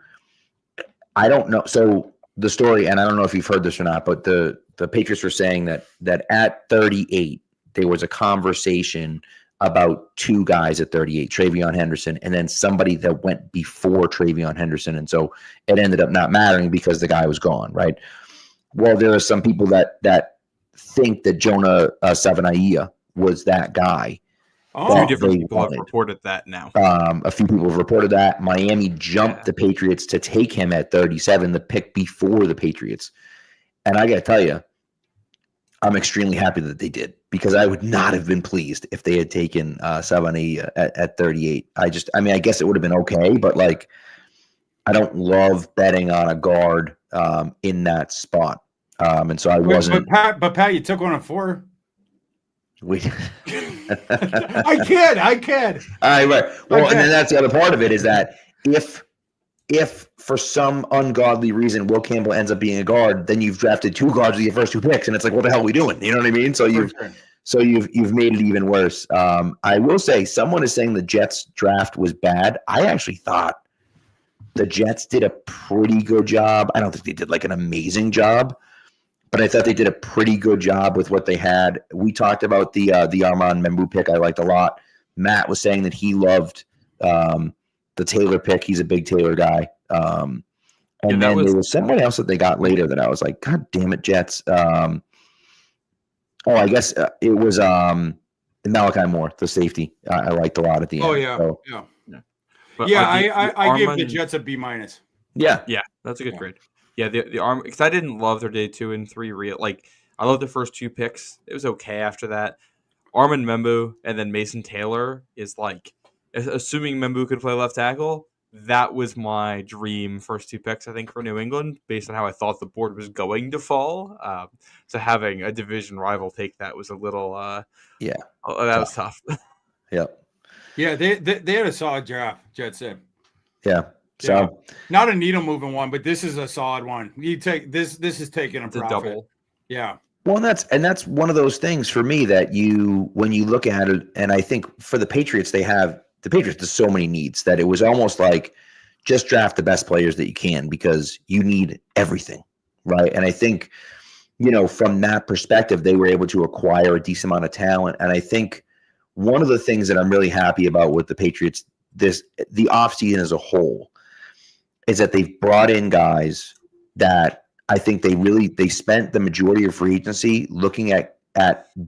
I don't know. So the story, and I don't know if you've heard this or not, but the Patriots were saying that at 38, there was a conversation about 2 guys at 38, Travion Henderson, and then somebody that went before Travion Henderson. And so it ended up not mattering because the guy was gone, right? Well, there are some people that think that Jonah Savanaia was that guy. A few different people have reported that now. A few people have reported that. Miami jumped the Patriots to take him at 37, the pick before the Patriots. And I got to tell you, I'm extremely happy that they did, because I would not have been pleased if they had taken Savanaia at 38. I guess it would have been okay, but like, I don't love betting on a guard in that spot. And so I wasn't. But Pat, you took one at 4. I kid. Right. Well, and then that's the other part of it, is that if for some ungodly reason Will Campbell ends up being a guard, then you've drafted 2 guards with your first 2 picks, and it's like, what the hell are we doing? You know what I mean? So you've made it even worse. I will say, someone is saying the Jets draft was bad. I actually thought the Jets did a pretty good job. I don't think they did like an amazing job, but I thought they did a pretty good job with what they had. We talked about the Armand Membu pick I liked a lot. Matt was saying that he loved the Taylor pick. He's a big Taylor guy. And then there was someone else that they got later that I was like, God damn it, Jets. I guess it was Malachi Moore, the safety. I liked a lot at the end. Oh, yeah. So, yeah. But I gave the Jets a B-. Yeah. Yeah, that's a good grade. Yeah, the arm, because I didn't love their day 2 and 3 real. Like, I loved the first 2 picks. It was okay after that. Armand Membu and then Mason Taylor is like, assuming Membu could play left tackle, that was my dream first 2 picks, I think, for New England, based on how I thought the board was going to fall. So having a division rival take that was a little, that was tough. Yep. Yeah, they had a solid draft, Jets did. Yeah. So not a needle moving one, but this is a solid one. You take this is taking a profit. Double. Yeah. Well, and that's one of those things for me that when you look at it, and I think for the Patriots, there's so many needs that it was almost like just draft the best players that you can, because you need everything, right? And I think, from that perspective, they were able to acquire a decent amount of talent. And I think one of the things that I'm really happy about with the Patriots, the offseason as a whole, is that they've brought in guys that I think they spent the majority of free agency looking at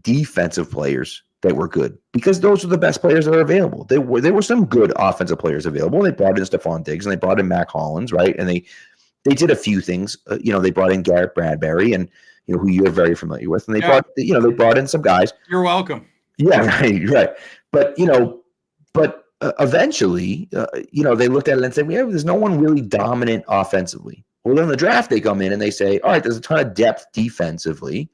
defensive players that were good, because those are the best players that are available. There were some good offensive players available. They brought in Stephon Diggs and they brought in Mac Hollins, right? And they did a few things. They brought in Garrett Bradbury, and who you're very familiar with, and they brought in some guys. You're welcome. Yeah, right. But eventually, they looked at it and said, there's no one really dominant offensively. Well, in the draft, they come in and they say, all right, there's a ton of depth defensively,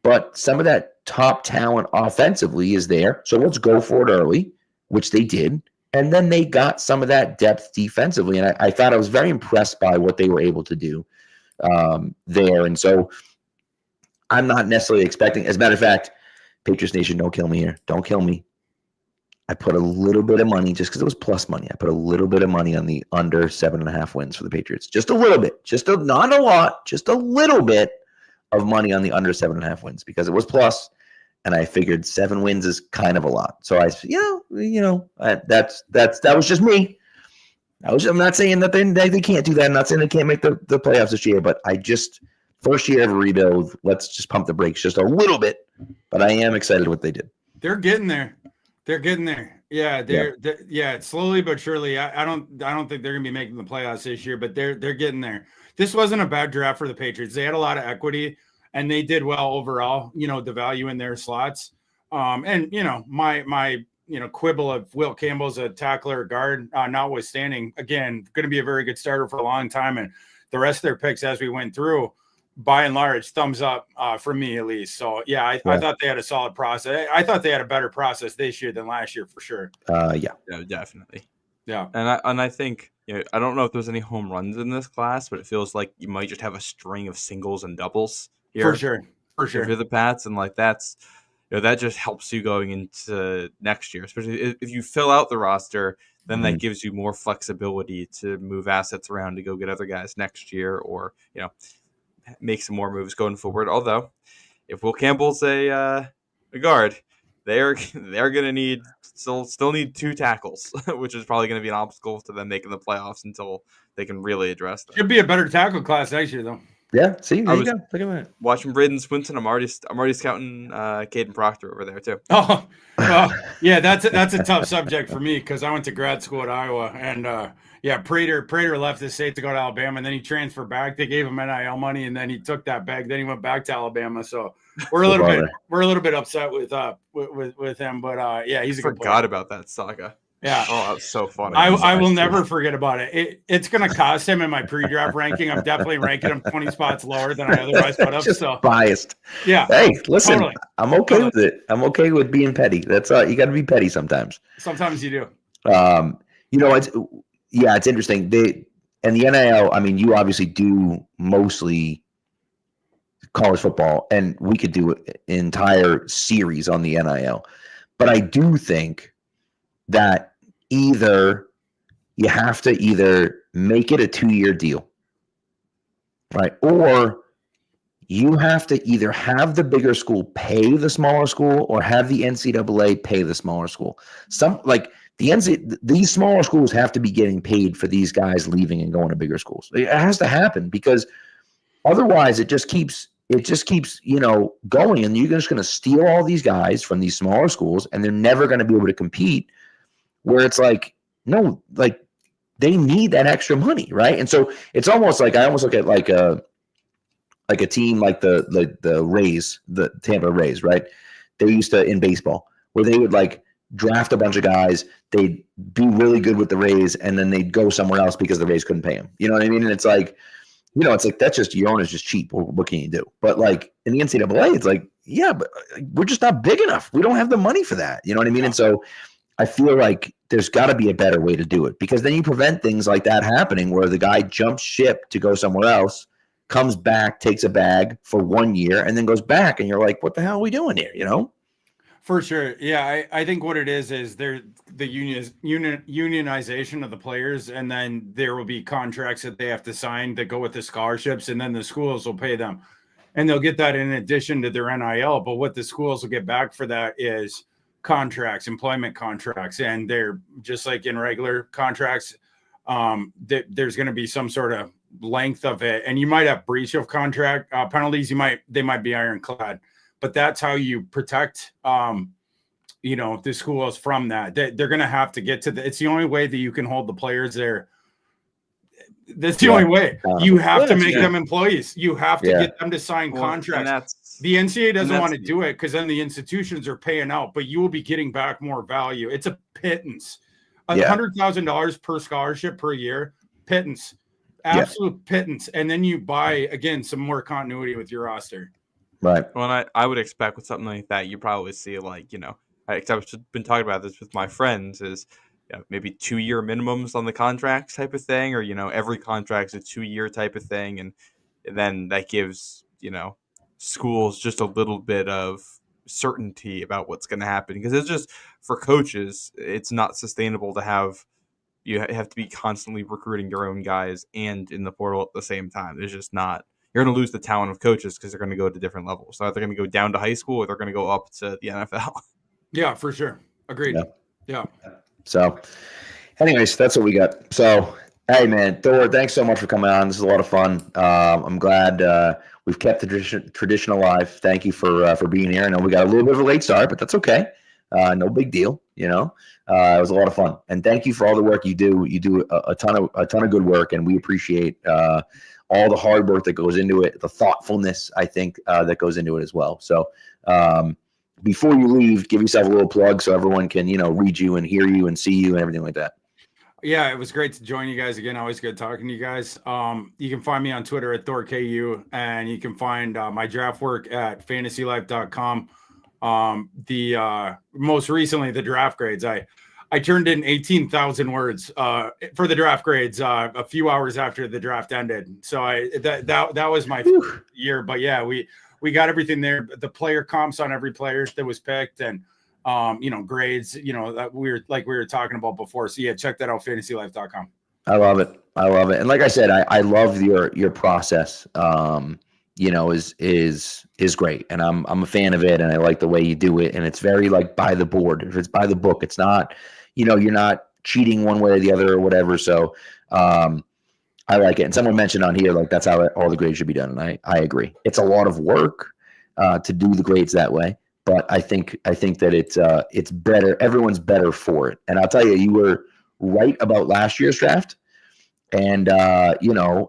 but some of that top talent offensively is there. So let's go for it early, which they did. And then they got some of that depth defensively. And I thought I was very impressed by what they were able to do there. And so I'm not necessarily expecting, as a matter of fact, Patriots Nation, don't kill me here. Don't kill me. I put a little bit of money just because it was plus money. I put a little bit of money on the under 7.5 wins for the Patriots. Just a little bit. Not a lot. Just a little bit of money on the under 7.5 wins because it was plus, and I figured 7 wins is kind of a lot. So that was just me. I'm not saying that they can't do that. I'm not saying they can't make the playoffs this year, but first year of a rebuild, let's just pump the brakes just a little bit. But I am excited what they did. They're getting there. Yeah, slowly but surely. I don't think they're gonna be making the playoffs this year, but they're getting there. This wasn't a bad draft for the Patriots. They had a lot of equity and they did well overall, the value in their slots. And my quibble of Will Campbell's a tackler guard, notwithstanding, again, gonna be a very good starter for a long time. And the rest of their picks as we went through, by and large, thumbs up for me at least. So I thought they had a solid process. I thought they had a better process this year than last year for sure. Yeah, definitely. Yeah, and I think I don't know if there's any home runs in this class, but it feels like you might just have a string of singles and doubles here for sure. For the Pats, and that's that just helps you going into next year, especially if you fill out the roster. Then that gives you more flexibility to move assets around to go get other guys next year, or make some more moves going forward. Although, if Will Campbell's a guard, they're going to still need 2 tackles, which is probably going to be an obstacle to them making the playoffs until they can really address that. Should be a better tackle class next year, though. Yeah, see, there you go. Look at that. Watching Braden Swinton, I'm already scouting Caden Proctor over there too. Oh, well, yeah, that's a tough subject for me because I went to grad school at Iowa, and Prater left the state to go to Alabama, and then he transferred back. They gave him NIL money, and then he took that bag. Then he went back to Alabama. So we're a little bit upset with him, but he's a good player. Forgot about that saga. Yeah. Oh, that's so funny. I will never forget about it. It's going to cost him in my pre-draft ranking. I'm definitely ranking him 20 spots lower than I otherwise put up. Just biased. Yeah. Hey, listen, totally. I'm okay with it. I'm okay with being petty. That's you got to be petty sometimes. Sometimes you do. It's interesting. And the NIL, I mean, you obviously do mostly college football, and we could do an entire series on the NIL. But I do think that you have to make it a 2-year deal, right? Or you have to either have the bigger school pay the smaller school or have the NCAA pay the smaller school. These smaller schools have to be getting paid for these guys leaving and going to bigger schools. It has to happen because otherwise it just keeps going, and you're just going to steal all these guys from these smaller schools, and they're never going to be able to compete. Where it's they need that extra money, right? And so it's almost like I almost look at like a team like the Rays, the Tampa Rays, right? They used to in baseball where they would draft a bunch of guys, they'd be really good with the Rays, and then they'd go somewhere else because the Rays couldn't pay them. You know what I mean? And it's that's just your owner's just cheap. What can you do? But in the NCAA, it's but we're just not big enough. We don't have the money for that. You know what I mean? And so I feel like there's got to be a better way to do it because then you prevent things like that happening where the guy jumps ship to go somewhere else, comes back, takes a bag for 1 year, and then goes back, and you're like, what the hell are we doing here? For sure. Yeah, I think what it is the unionization of the players, and then there will be contracts that they have to sign that go with the scholarships, and then the schools will pay them. And they'll get that in addition to their NIL. But what the schools will get back for that is contracts, employment contracts, and they're just like in regular contracts. There's going to be some sort of length of it, and you might have breach of contract penalties. They might be ironclad, but that's how you protect the schools from that. They're going to have to get to it's the only way that you can hold the players there. That's the only way. You have to make them employees. You have to get them to sign contracts. The NCAA doesn't want to do it because then the institutions are paying out, but you will be getting back more value. It's a pittance. $100,000 per scholarship per year, pittance, absolute pittance. And then you buy, again, some more continuity with your roster. Right. Well, and I would expect with something like that, you probably see I've been talking about this with my friends is maybe 2-year minimums on the contracts type of thing, or, every contract's a 2-year type of thing. And then that gives, schools just a little bit of certainty about what's going to happen, because it's just, for coaches, it's not sustainable to have you have to be constantly recruiting your own guys and in the portal at the same time. It's just not. You're going to lose the talent of coaches because they're going to go to different levels. So they're going to go down to high school or they're going to go up to the NFL. Yeah, for sure. Agreed. Yeah. So, anyways, that's what we got. So, hey, man, Thor, thanks so much for coming on. This is a lot of fun. I'm glad we've kept the tradition alive. Thank you for being here. I know we got a little bit of a late start, but that's okay. No big deal. It was a lot of fun. And thank you for all the work you do. You do a ton of good work, and we appreciate all the hard work that goes into it, the thoughtfulness, I think, that goes into it as well. So, before you leave, give yourself a little plug so everyone can, read you and hear you and see you and everything like that. Yeah, it was great to join you guys again. Always good talking to you guys. You can find me on Twitter at ThorKU, and you can find my draft work at FantasyLife.com. Most recently, the draft grades. I turned in 18,000 words for the draft grades a few hours after the draft ended. So that was my year. But yeah, we got everything there. The player comps on every player that was picked, and grades, that we were talking about before. So yeah, check that out, FantasyLife.com. I love it. And like I said, I love your process. Is great, and I'm a fan of it, and I like the way you do it, and it's very like by the board. If it's by the book, it's not, you're not cheating one way or the other or whatever. So I like it. And someone mentioned on here, like, that's how all the grades should be done. And I agree. It's a lot of work to do the grades that way. But I think that it's better. Everyone's better for it. And I'll tell you, you were right about last year's draft. And,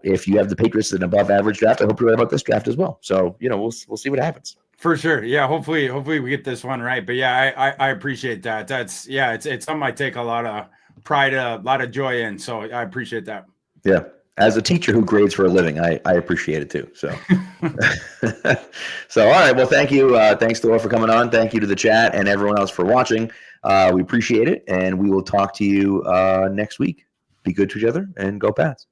if you have the Patriots an above average draft, I hope you're right about this draft as well. So, we'll see what happens. For sure. Yeah. Hopefully we get this one right. But yeah, I appreciate that. It's something I take a lot of pride, a lot of joy in. So I appreciate that. Yeah. As a teacher who grades for a living, I appreciate it too. So, all right. Well, thank you. Thanks, Thor, for coming on. Thank you to the chat and everyone else for watching. We appreciate it. And we will talk to you next week. Be good to each other and go Pats.